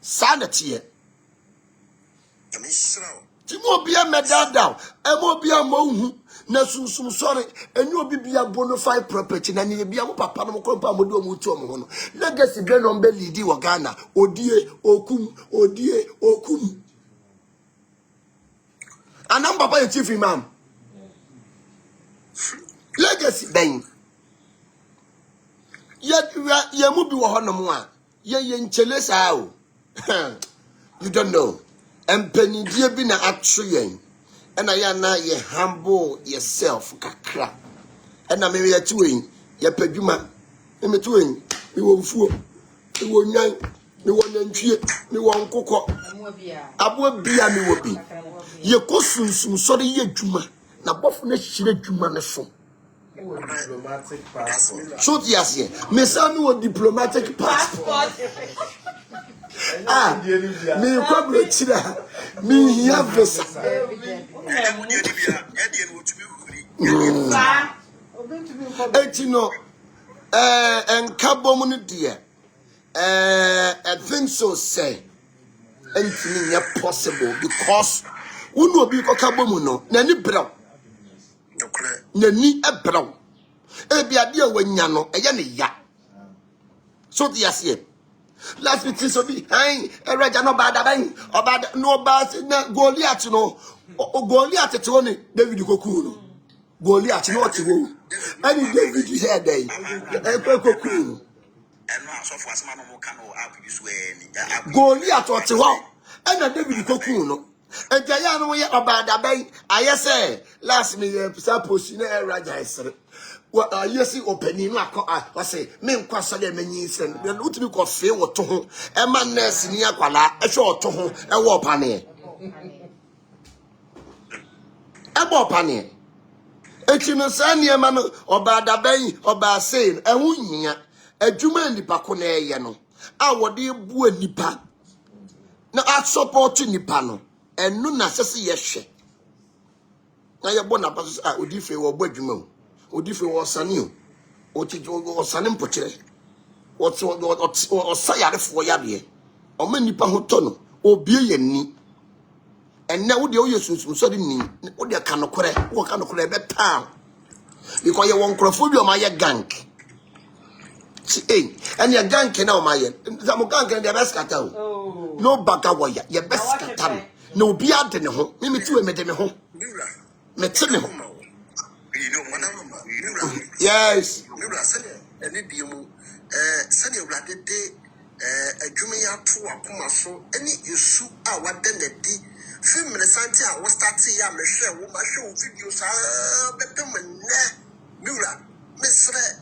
S1: Sanity. Timo be a medal, and will be a moon. Nesum sorry, and you'll be a bona fide property, and you'll be a papa mutuam. Legacy Ben on Belly di Wagana, o dear, o cum, o dear, o cum. And I'm Papa Chief Imam. Legacy Ben. Yet you will be one. Ye in Chelesa. You don't know. And Penny dear been an actually. And I am now ye humble yourself, kakra. And I may a twin, ye peduma, and a twin, you won't fool, you won't young, you won't entry, you won't cook. I won't be a me will be. Ye costume some sorry ye juma, na buffness she let juma the phone.
S5: Diplomatic passport.
S1: So, yes, ye, Miss Anu diplomatic passport. Me probably me here visa. Etino and carbon dear. I think so say anything possible because we know be carbon no nani brown. Nani a brown. E be a dear when yano a yani ya. So yes ye. Last week so be hey Raja no bad bang or bad no bad Goliath no Goliath to only David Koku Goliath no to go any David you hear day Koku Goliath to wow and David Koku no and Jaya no ya bad bang I say last me suppose you know Raja is what are you see opening? I say, men quassa them many send. We are not to be fail to home. A man nurse near Quala, a short to home, a war panny. A war panny. A chinosania man or bad bay or bad saying, a woonya, a Juman di Pacone yano. Our dear boo nipa. Now I support Nipano, and no necessary yes. Now you're born up as I would if you were Bedjumo. Odife was sanu o sanim pochire o sayare fo yade o manipa ho to no obie yani enne wo de o yesunsun so de ni wo de kanokore wo kanokore be town because ye won krofo bi o ma ye gank si and ye gank na o ma ye zamu gank de be skata o no baka wo ya ye be skata no obi ade ne ho me ti we me de me ho me ti me ho. Yes.
S3: Any deal, Sunny Radde, a Jumia to a commercial, any issue, our then the D. Film Santia was starting a Michelle, who my show videos are better than Mura, Miss Red.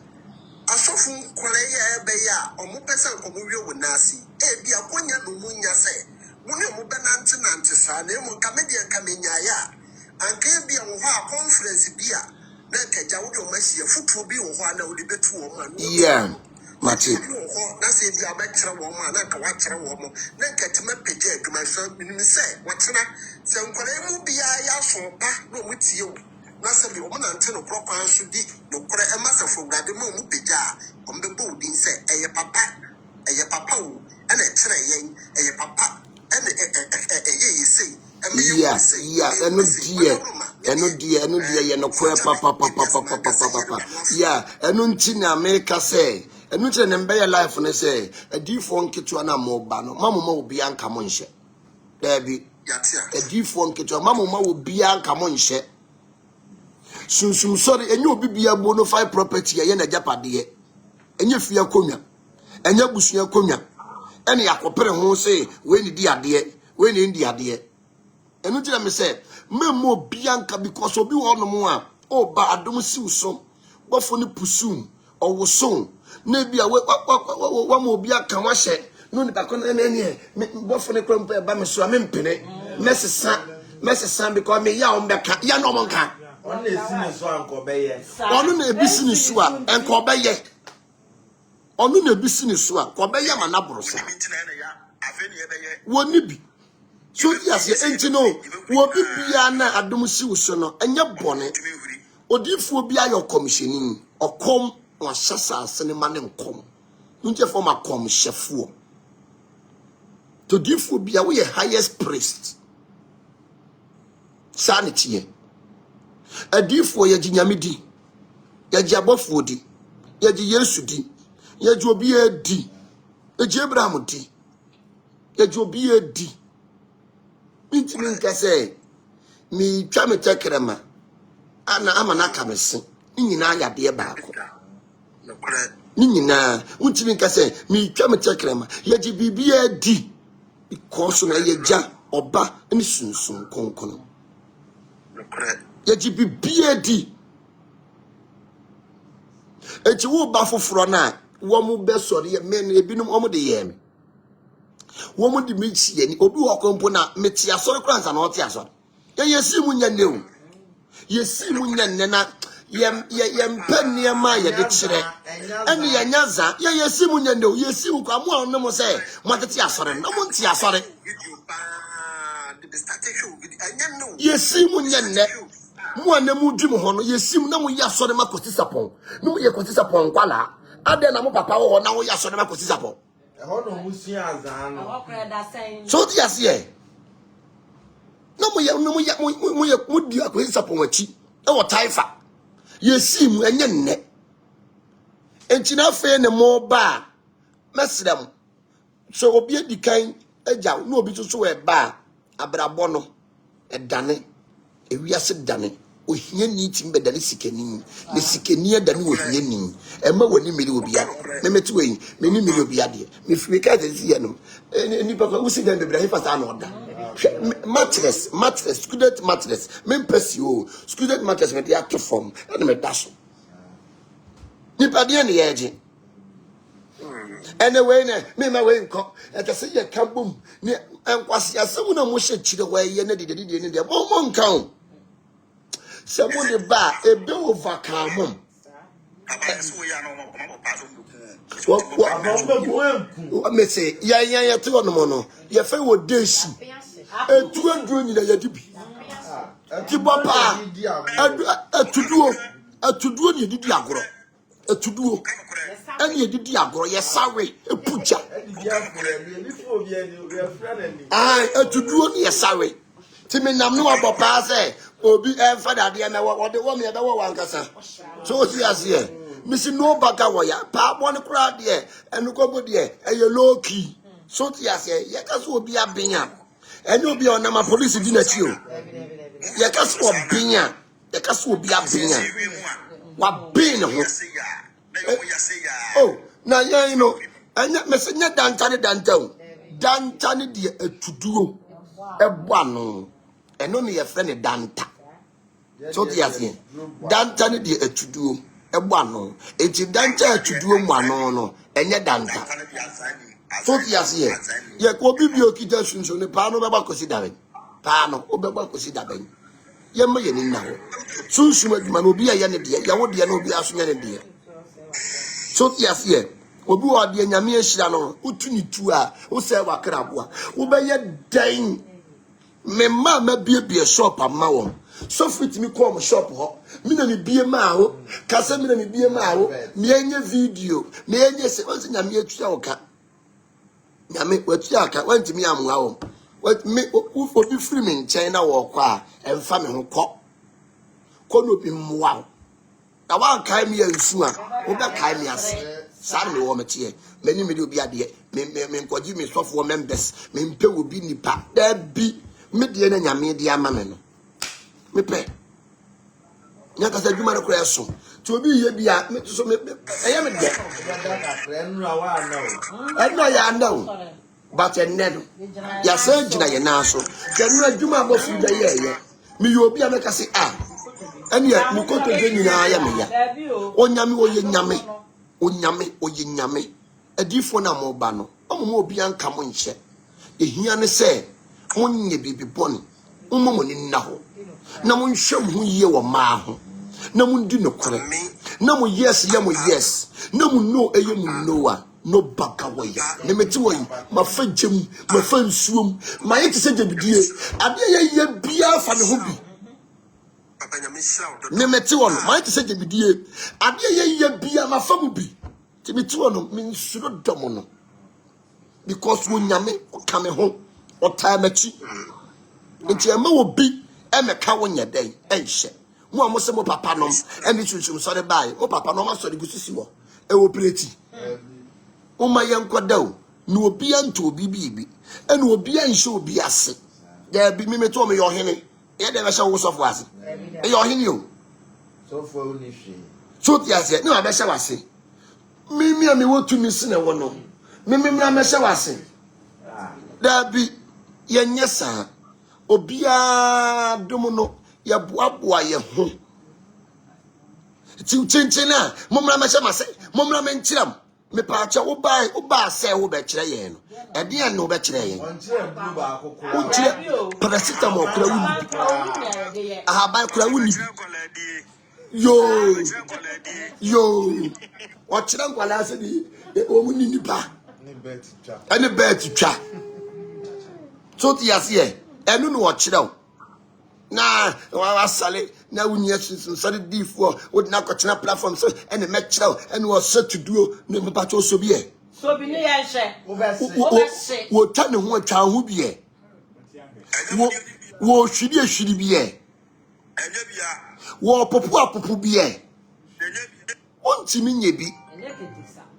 S3: A soften Korea Baya, or Mopesa Comurio with Nasi, a be a ponya Lumunya say, William Benantanantis, and Nemo Comedian Camina, and can be a conference beer.
S1: Yeah, Mati.
S3: That's if you are better woman, like a watcher woman. Then get me pay to my son, say, what's not? So, whatever be I ask for, no with you. Nasemi omuna ntino krokwa nsudi no kore emasa fo grade mo mu peja ombe bo din se eye papa wo ene kire yen eye papa ene eye yesi
S1: yeah, eno die ye no kore papa yeah, eno ntina America say eno kire ne mbe life ne say adifo nketua na mo ba no mamoma obi anka mo nhye dabi adifo nketua mamoma obi anka mo nhye sunsumsore enye obi bia bo no 5 property ye na japade enye fia konwa enye busua konwa ene yakopere ho say we ni di ade we ni ndi ade enu tira me say memmo bianka because obi wo no mo a o ba adom siw so bofo ni pusum owoso na bia wa mo bianka wa hye no ni bakon na ene bofo ni krompa ba me so a me mpene mesesa because me ya o mbeka ya no mo nka
S5: Onu na so anko beye.
S1: Onu na ebisi ni so a enko beye. Onu na ebisi ni so a ko beye ma na borosa. Woni bi. So yes enti no wo bibia na adom si wo so no enye bone. Odifo bi ayo commissioning okom wa hyasa asene ma ne nkom. Nje for ma kom shefuo. To difo bia we highest priest. Sanity. Adifo ye jinyamidi ye jabofo di ye ji Yesu di ye ji obi edi ye ji Abraham di ye ji obi edi intimi nkase mi twa me tekrema ana amana kamese nyina ayade baako nyina untimi nkase mi twa me tekrema ye ji bibia edi because na ye ja oba ni sunsun konkono Yaji bibiedi eti wo ba foforo na wo mu be sori ye men ebinum omo de ye me wo mu di mechi ye ni obi wo kompo na meti asori kranza na oti asori ye yesi mu nya ne yesi mu nya ne na ye mpenne ma ye de kire eni ye nyaza ye yesi mu nya ne yesi ku amu onu mo se mo tete asori na mo nti asori yesi mu nya ne mo na mu dwum ho no yesim na mo ya sore makosi sapon no mo ye kosi sapon kwala ade na mo papa wo na wo ya sore makosi sapon
S5: Ho no musia azan no.
S1: So ti ase no mo ye mo di akosi sapon achi e wo taifa yesim enye nne enti na fe ne mo ba mesrem so obi edikan agya no obi so we ba abrabo no edane ewiase dane ohia ni timbe dane sikeni ne sikeni dane ohia ni ema woni miri obia memeti we meni miri obia de me fi ka ze sie no ni papa usi den bebra he fasa na oda mattress student mattress mempesi o student mattress me dia to form na me daso ni pa de ne yeje anyway me ma we nko etase ye kambum ni enkwase asemu na mo hye kire wa ye na de ni de mo nkan Semo de ba ebe overcome. What me say? Ya to no no. Ya fe wo deshi. Etu andro nyina ya dibi. Ti bopa. Atuduo ni didi agoro. Atuduo. Ani edidi agoro ye sawe epuja. Atuduo ni ye sawe. Ti me nam no abopa say obi father de na wo de wo me be wo wankasa so si ase misi no baga wo ya pa bo ne kura de enu ko bo de eye low key so ti ase ye ka so obi abenya enu obi ona ma police di na chi o ye ka so obenya ye ka so obi abenya wa bin ho oh na you know anya mesenya dantane de etuduo ebo ano eno ne ye frɛ ne danta so ti ase danta ne de atuduo ebo ano enti danta atuduo mu ano no enye danta so ti ase ye ko bibio kita sunso ne pa no beba kosi daben pa no obeba kosi daben ye ma ye ni na ho sunso aduma no obi aye ne de ye wo de na obi aso ne de so ti ase obi wo de nyame ahira no utu ni tu a wo se wakra boa wo be ye dan me ma biebie shop amma wo so fit me come shop ho me na me bie ma ho kasa me na me bie ma ho me enye video me enye se onse nya me atua oka nya me watua aka wanti me amwa wo what me obi free me nchen na wo kwa emfa me ho ko no bi mwa na wan kai me ansu a wo be kai me ase sare me wo mete mani me de obi ade me nkoji me sofo members me mpe obi nipa da bi me de na nyame de ama me no me pe nya kasa dwuma no kura so ti obi ye bia me so me eye me de enra ya no but ennedo ya se gina ye na so kenra dwuma bo fu da ye me ye obi a me kase ene ya mu ko to de nyina ya me ya onyame oye nyame oye nyame adifo na mo ba no omo obi anka mo nche ehia ne se onye bibi boni omo ni nna ho na mo nhwem ho ye wo ma ho na mo ndi no kore na mo yes ye mo yes na mo no eye mo no a no baka wo ya ne meti wo yi ma fa gem ma fa nsuom ma ye tse debidie ade ye bia fa ne ho bi ne meti wo no ma ye tse debidie ade ye bia ma fa mu bi ti meti wo no min suro domo no because wo nyame o kame ho o ta machi nti e ma wo bi e meka wo nya den enhye mo amose mo papa nom eni chuchum so de bai mo papa nom aso de gusisi wo e wo pleti o ma ye nkoda o na obi anto obi bibi eni obi anhye obi ase da bi me meto me yo hene ye de be hye wo sofo ase e yo hene o
S5: sofo oni hwe
S1: so ti ase na be hye wase mi me wo tu mi sine wo no mi mra me hye wase da bi ye nyesa obia dum no ya boaboa ye ho ti chinchin na momra me hye mase momra me nkiram me pa cha wo ba se wo be kire ye no e de no be kire ye
S5: on kire blu ba akoko
S1: on kire paracetamol kura wuni aha ba kura wuni yo o kire nkwala se di o mu ni nipa ni bet twa so ti ase enu no o kire o na wa sale na wunye so de difo o na ko china platform so ene me kire o ene o set to do no me pa to so bi e
S4: so bi ni ye hye
S1: wo ta ne ho atwa ho bi e wo hwiri bi e wo popo bi e onti mi nye bi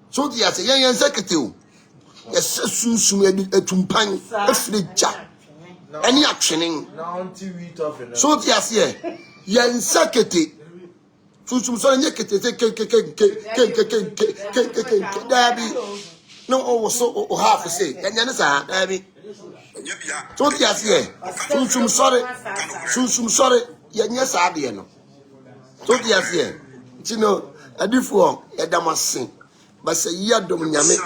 S1: so di ase yen sekete o yes sunsum etumpan efre ja any actioning so di ase yen sekete sunsum so nye kete dabi no o so o half say yen sa dabi so di ase sunsum sorry yen sa de no so di ase tino adifo edamase basa ya dom nyame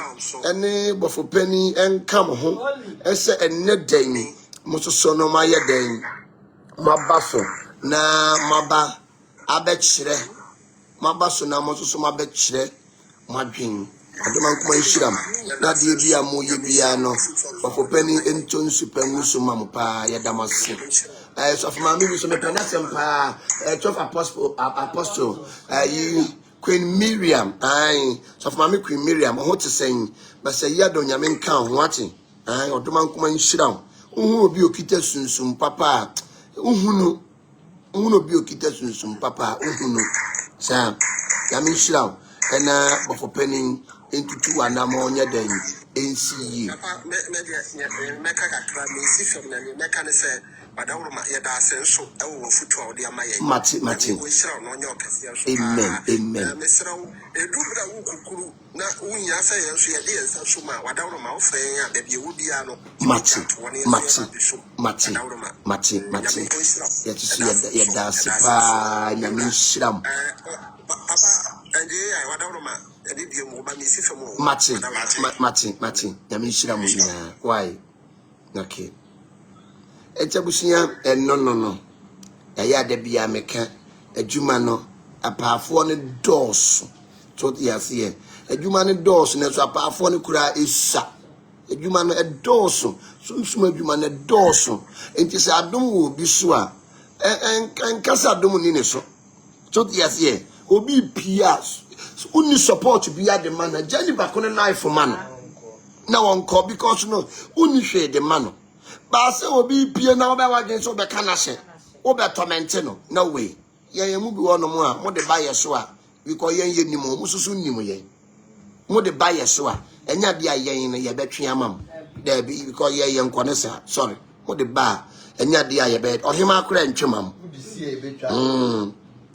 S1: ene bofo pani enkam ho ese enne den musoso no ma ye den mabaso na maba abekire mabaso na musoso mabekire madwen adoma nkoma nhiram na de bia mo ye bia no bofo pani ento nsupa muso mampa ya damase so for my maybe so me penasem pa church apostle yi Queen Miriam, so for my Queen Miriam, I want to say, but say, ya don't yamin count, watching, or do man come and sit down. Who be okita sunsum, papa, uno be okita sunsum, papa, uno, Sam, yamin sit down, and but for penning into 2 and ammonia then, and see you. Mati. Amen. Mati. Yet to see a dasipa, Yamin Shram. Mati. Yamin Shram. Why? Okay. Ejabusia no ya de bia meka adwuma no apaafo ne dos to yase adwuma ne dos ne so apaafo ne kura esa adwuma no edos so adwuma ne dos enti se adom wo bi so a and Casa Dominine so. So yes, yeah. Obi Pias. Only support to be at the man. Jenny back on a knife for man. Now on call because no, only share the man. But I say Obi Pia now by against Ober Canashe. Ober Tormentino. No way. Yeah, you move on more. More the buyer soa. Because ye ni mo mususu ni mo ye. More the buyer soa. Enya dia ye in ye betri amam. There be because ye nkonesa. Sorry. More the bar. Enya dia ye bet. Or him akura ntwemam.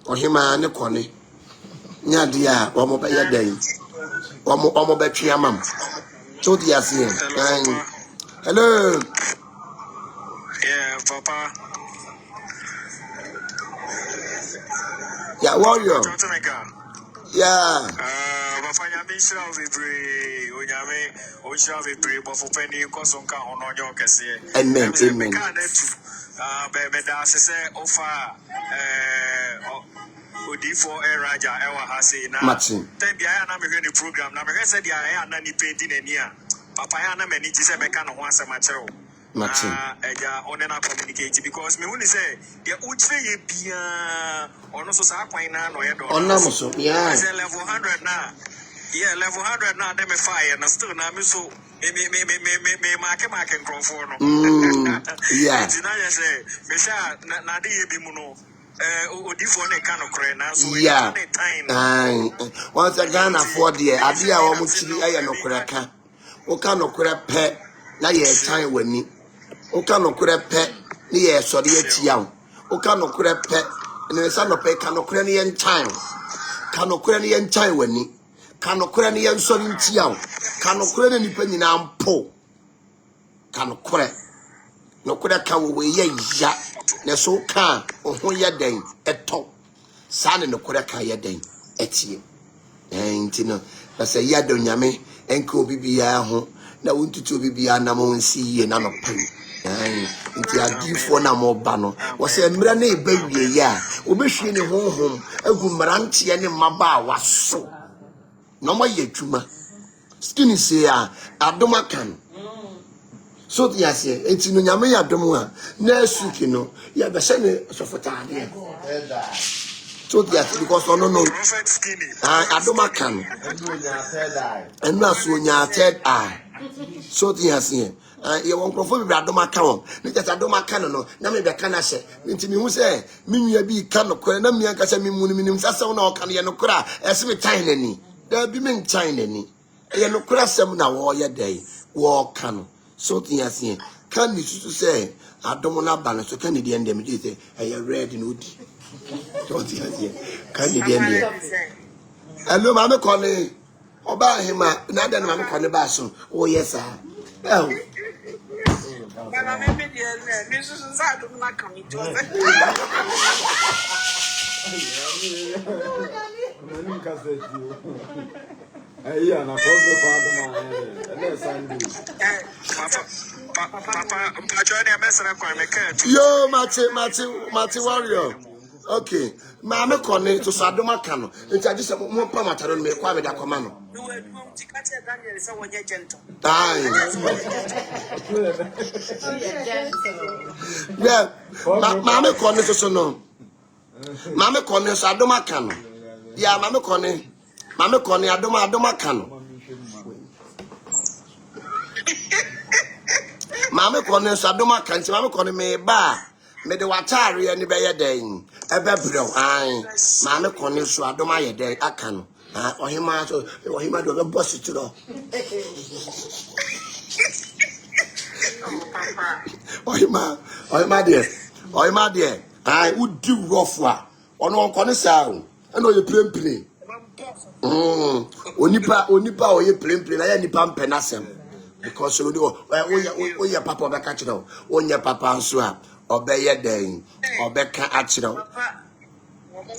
S1: Or him ne kone. Nya dia omo be ye den. Omo betri amam. So dia see. Hello.
S3: Yeah, Papa.
S1: Yeah, warrior. Yeah.
S3: Papa, you been sure we pray. We shall be pray, but for penny, cause on count on your case.
S1: Amen. Amen.
S3: Baby, that's say offer. For a Raja, Ewa Hasi.
S1: Martin.
S3: Then the I am a program. Now, I said, I am not painting in here. Papa, I am many to say, I can't want some material.
S1: Martin.
S3: On and communicate because me only say the Uche Pia or no so Saquina or
S1: Namuso, yeah.
S3: Level 100 now. Yeah, level 100 now, them a fire and still now me so me mark and grow for no.
S1: Yeah.
S3: Say, Mesha, Nadi Bimuno.
S1: Yeah. Once again, afford the idea of Muchi, I am no cracker. O cannot crack pet, na ye time when me. O cannot crack pet, near sorry at young. O cannot crack pet, and the son of a canocranian time. Canocranian time when me. Canocranian sorry tiao. Canocranian penny now po. Canocrack. No crack away ya. Na so ka ohun ye den eto sa ne no kora ka ye den etie enti no na se ya do nyame enka obibia ho na wontutu obibia na mo nsi ye na no pen enti adifo na mo ba no wo se mra na e bawie ya obehwie ne honhom agu mrantie ne maba waso no mo ye twuma skin se ya adoma kan. So yes, it's no nyame ya dom a na suki no ya be se ne sofotade. So yes, because no adoma kan and na so nya third eye. So yes, ye won krofo bi adoma kan won ne just adoma kan no na me be kan na hye nti mi hu se mi nua bi kan no kora na mi anka se mi mu ni nim sase na o kan ye no kora ese me tan nani da bi me tan nani ye no kora sem na wo ye dai wo kan. So yes, can you say I don't want to balance so can you end them say I read in Udi. So yes, can you end hello, Mamma Connie. Oba him now then Mamma Connie Basso. Oh yes, sir. Oh.
S3: But I may be this is I do not come into
S2: Yeah, na kogo kwa adoma Sunday.
S1: Yo, Mati warrior. Okay. Mama Connie to Sadoma Cano. It's just more pamataron me kwa da komano. Yeah. Mama Connie to so no. Mama Connie Sadoma Cano. Yeah, Mama Connie. Mama Connie adoma Cano. Mama Connie Sadoma Cano. Mama Connie me ba. Me de watari ani be ye den ebe bro ai Mama Connie so adoma ye den aka no ohima do be boss tiro ohima de ai udi rough a ono nko ne sa o eno ye plemplen onipa o ye plemplen na ye nipa mpenasem because o ye papa be ka kiro o nye papa nso a obeye den obeka akiro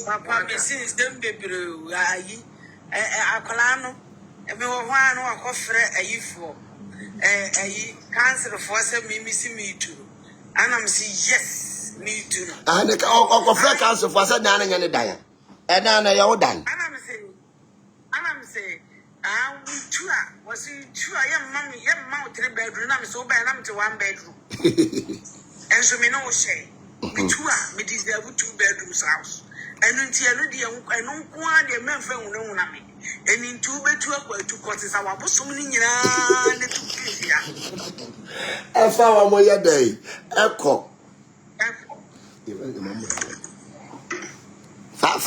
S3: papa me since dem bebru ayi akola no me wo hwan no akofre ayifo ayi cancer for say me si me too and I'm say yes me too
S1: and akofre cancer for say na nya ne dan e na ya wo dan
S3: and I'm say we two was two ye mama 3 bedroom na me so ba na me 1 bedroom. And so me no share. Mitua, me deserve 2 bedrooms house. And until I don't want the men from me. And in 2 bedrooms, 2 quarters, I was so many years.
S1: I found one more day. Echo. Fa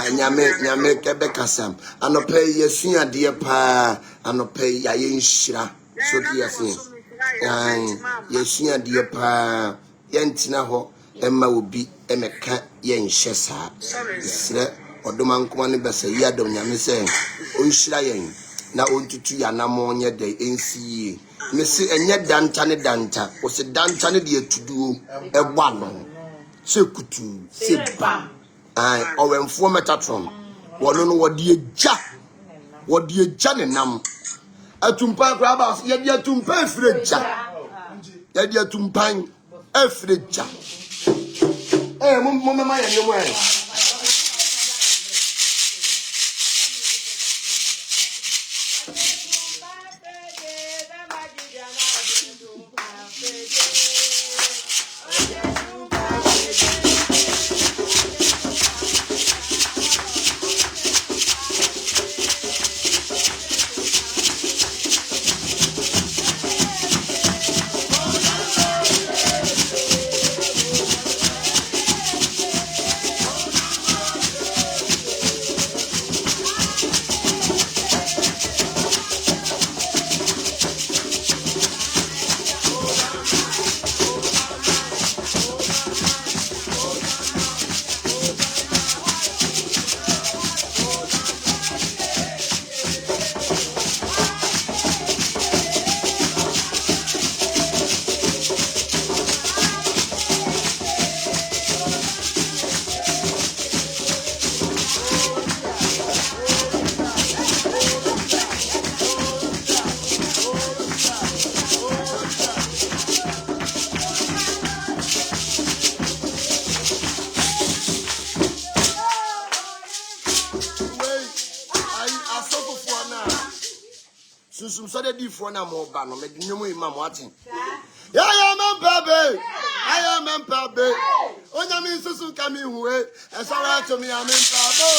S1: nyame kebeka sam anope yesua de pa anope ya yenhyira so de yesen yesua de pa yentina ho emma obi emeka yenhye saa sire odoma nkoma ne besa yi adom nyame se onhyira yen na ontutu ya namo nye de ensiye mesi enye danta ne danta o se danta ne de etuduo egba no se kutu se bam ai owemfo metatron wono no wode eja ne nam atumpa kraba ye de atumpa afreja ye de atumpan afreja mo mema ye ne mo Sunsumsore di fo na mo ba no me dwom imam watin ya I am mpabe onya mi susu ka mi huwe e so wa to mi am mpabe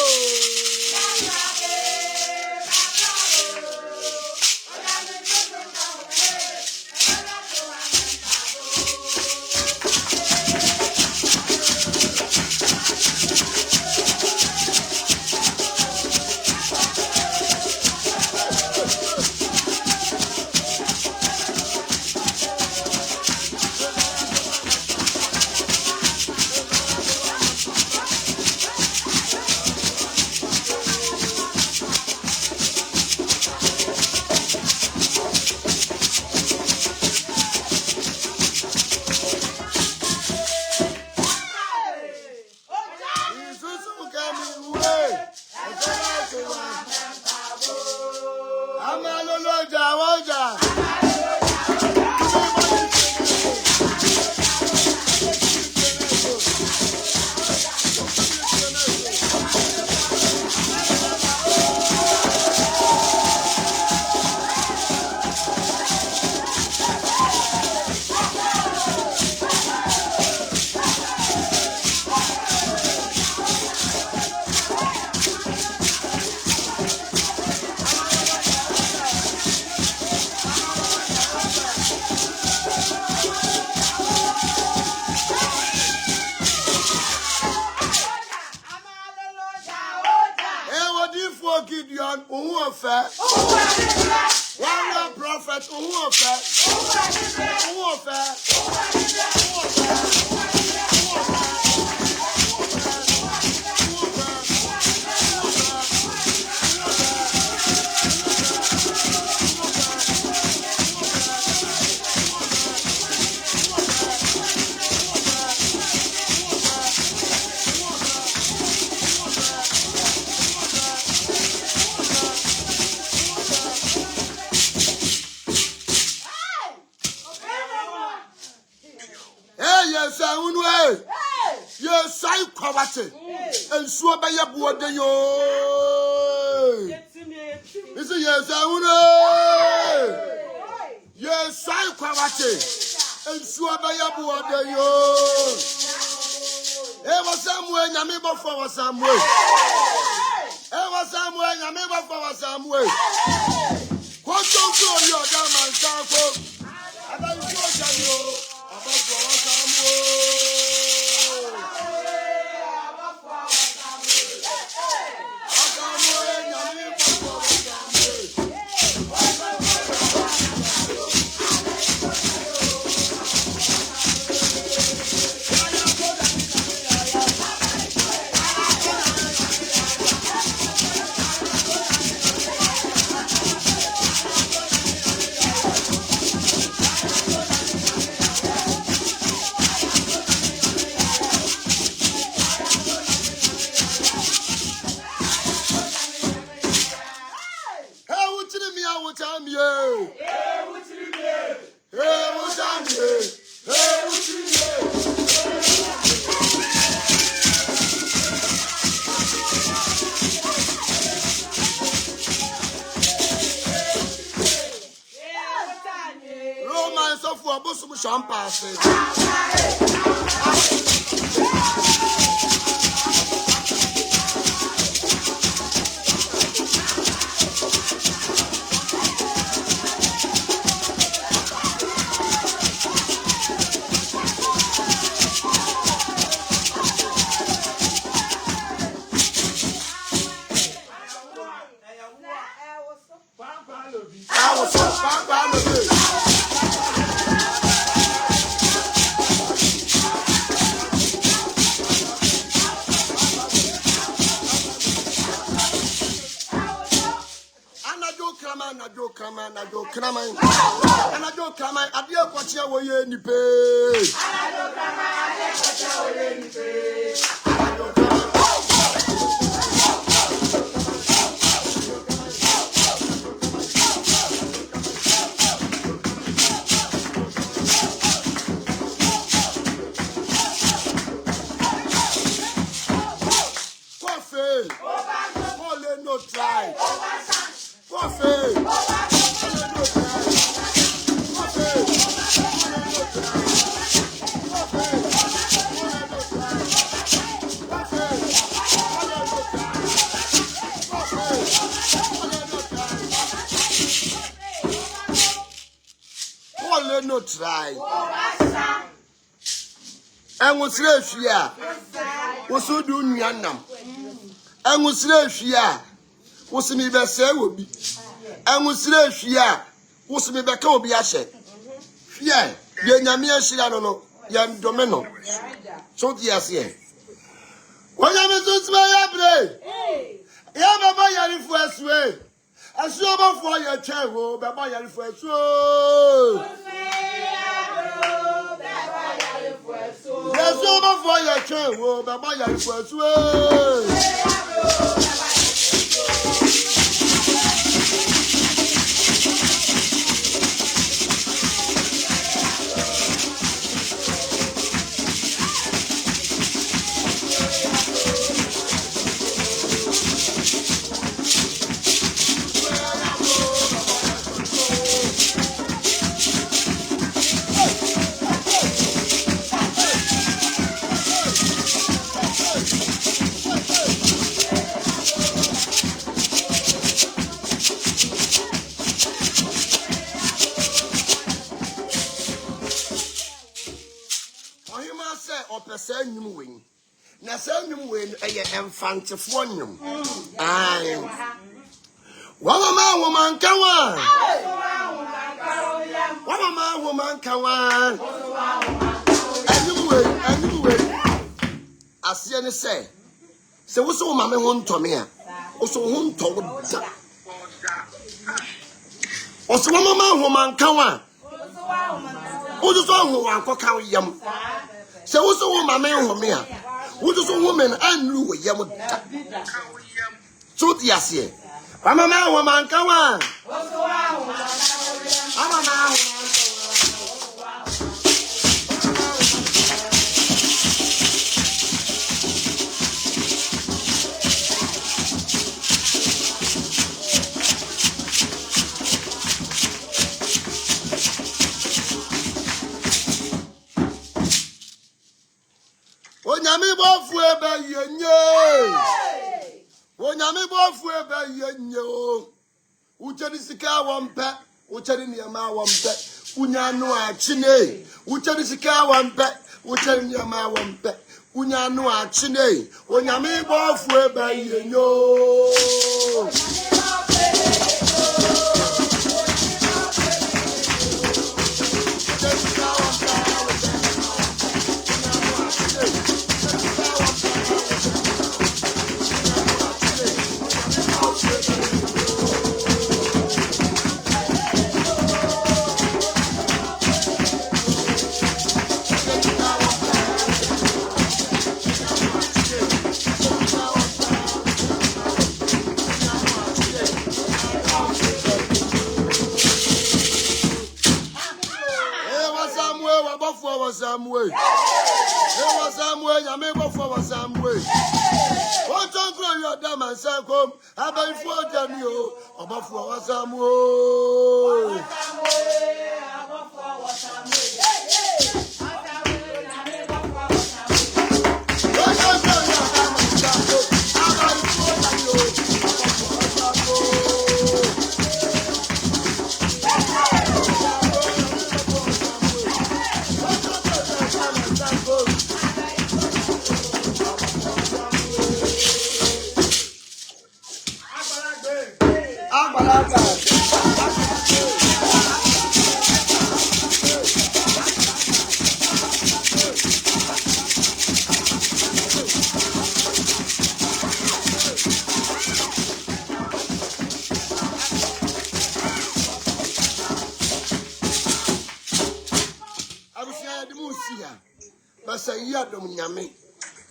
S1: and so by your board yo. Yes, I would. Yes, I quite. and Suabayabuadayo. Ever somewhere, Yamiba for some way. Ever somewhere, Yamiba for some way. What don't you your damn and Sako? About you, about some way. Romance of Wabusum Champagne. No try. And was left here. Was so do Nyanam. And was left here. Was me best say would be. And was left here. Was me back over Yashe. Yeah, Yanamia Shilano, Yan Domino. So, yes, yeah. What am I to play? Yama Yan first way. I saw for your child, Baba Yan first way. Yes, over for your child, Baba Yan first way. Na sanyum we enfante fonyum ai woman kawa anyway asie ne se wo so mama ho ntome a wo so ho nto da wo so mama ho man kawa wo so ho ankoka yam se wo so mama ho me a what is a woman and you were young? So, yes, here. I'm a man, woman, come on. I'm a man. Onyame bofu ebe yenye. Onyame bofu ebe yenye o. Ucheri sika wampe. Ucheri niyama wampe. Unyanu achine. Ucheri sika wampe. Ucheri niyama wampe. Unyanu achine. Onyame bofu ebe yenye. Samwe. It was somewhere, Yamego for Samwe. What don't grow your damn and say, come, about 4 damn you, about 4 Samwe.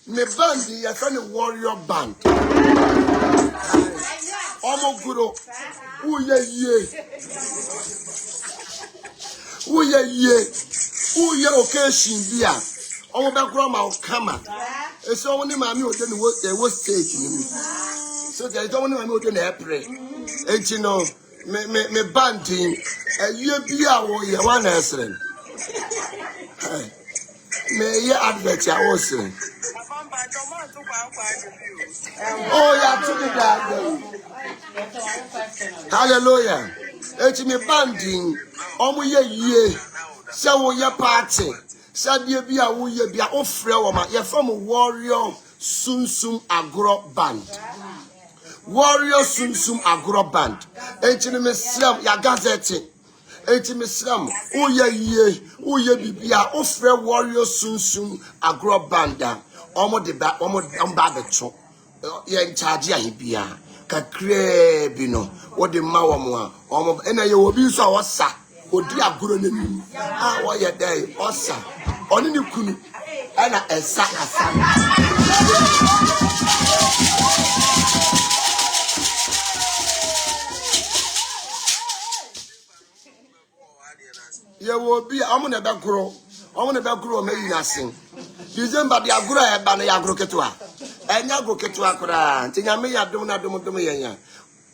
S1: Me band is a warrior band. Omo guro. Uye occasion bia. Omo be gro ma okama. E so woni ma mi ode no wo stage ni. So there don't woni ma mi ode na April. Enti no me band ye bia wo ye wan esren. Me ye advert ya wo sren. Oh, yeah, took it down. Hallelujah. It's me banding. Omu ye. So your party. Sadia be a woo ye be a offrewama. You're from a warrior Sunsum Agro Band. Warrior Sunsum Agro Band. It's me slam ya gazette. It's me slam. Oh, ye be a offre warrior Sunsum Agro Banda. Omo de ba omo amba beto ye charge ya bia kakre bi no wo de ma wo mo a omo ena ye obi so wosa odi agoro nanim a wo ye dai osa oni ni kunu ena esa asa ye wo bi omo na be gro me yinasin December the agura eba na agro ketua. Enya agro ketua kura. Nti nyame ya dom na dom yenya.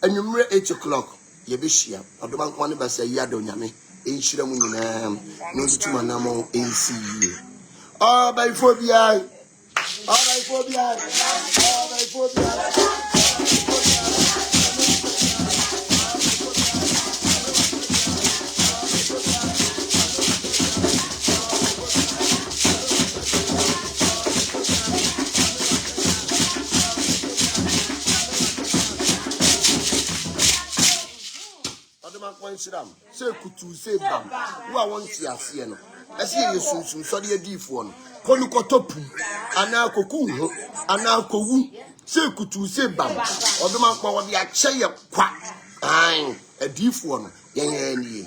S1: Anwumre 8 o'clock ye be hia. Odoma nko ne ba se ya do nyame. Enhira mu nyina. No tutuma na mo NCU. Oh by phobia. Say kutu say bam. Who I want to see no. I see you soon so the deep one. Konu kotopu. Ana koku ana kowu. Say kutu say bam. Odoma kwa wodi ache ye kwa. Ai, a deep one. Yen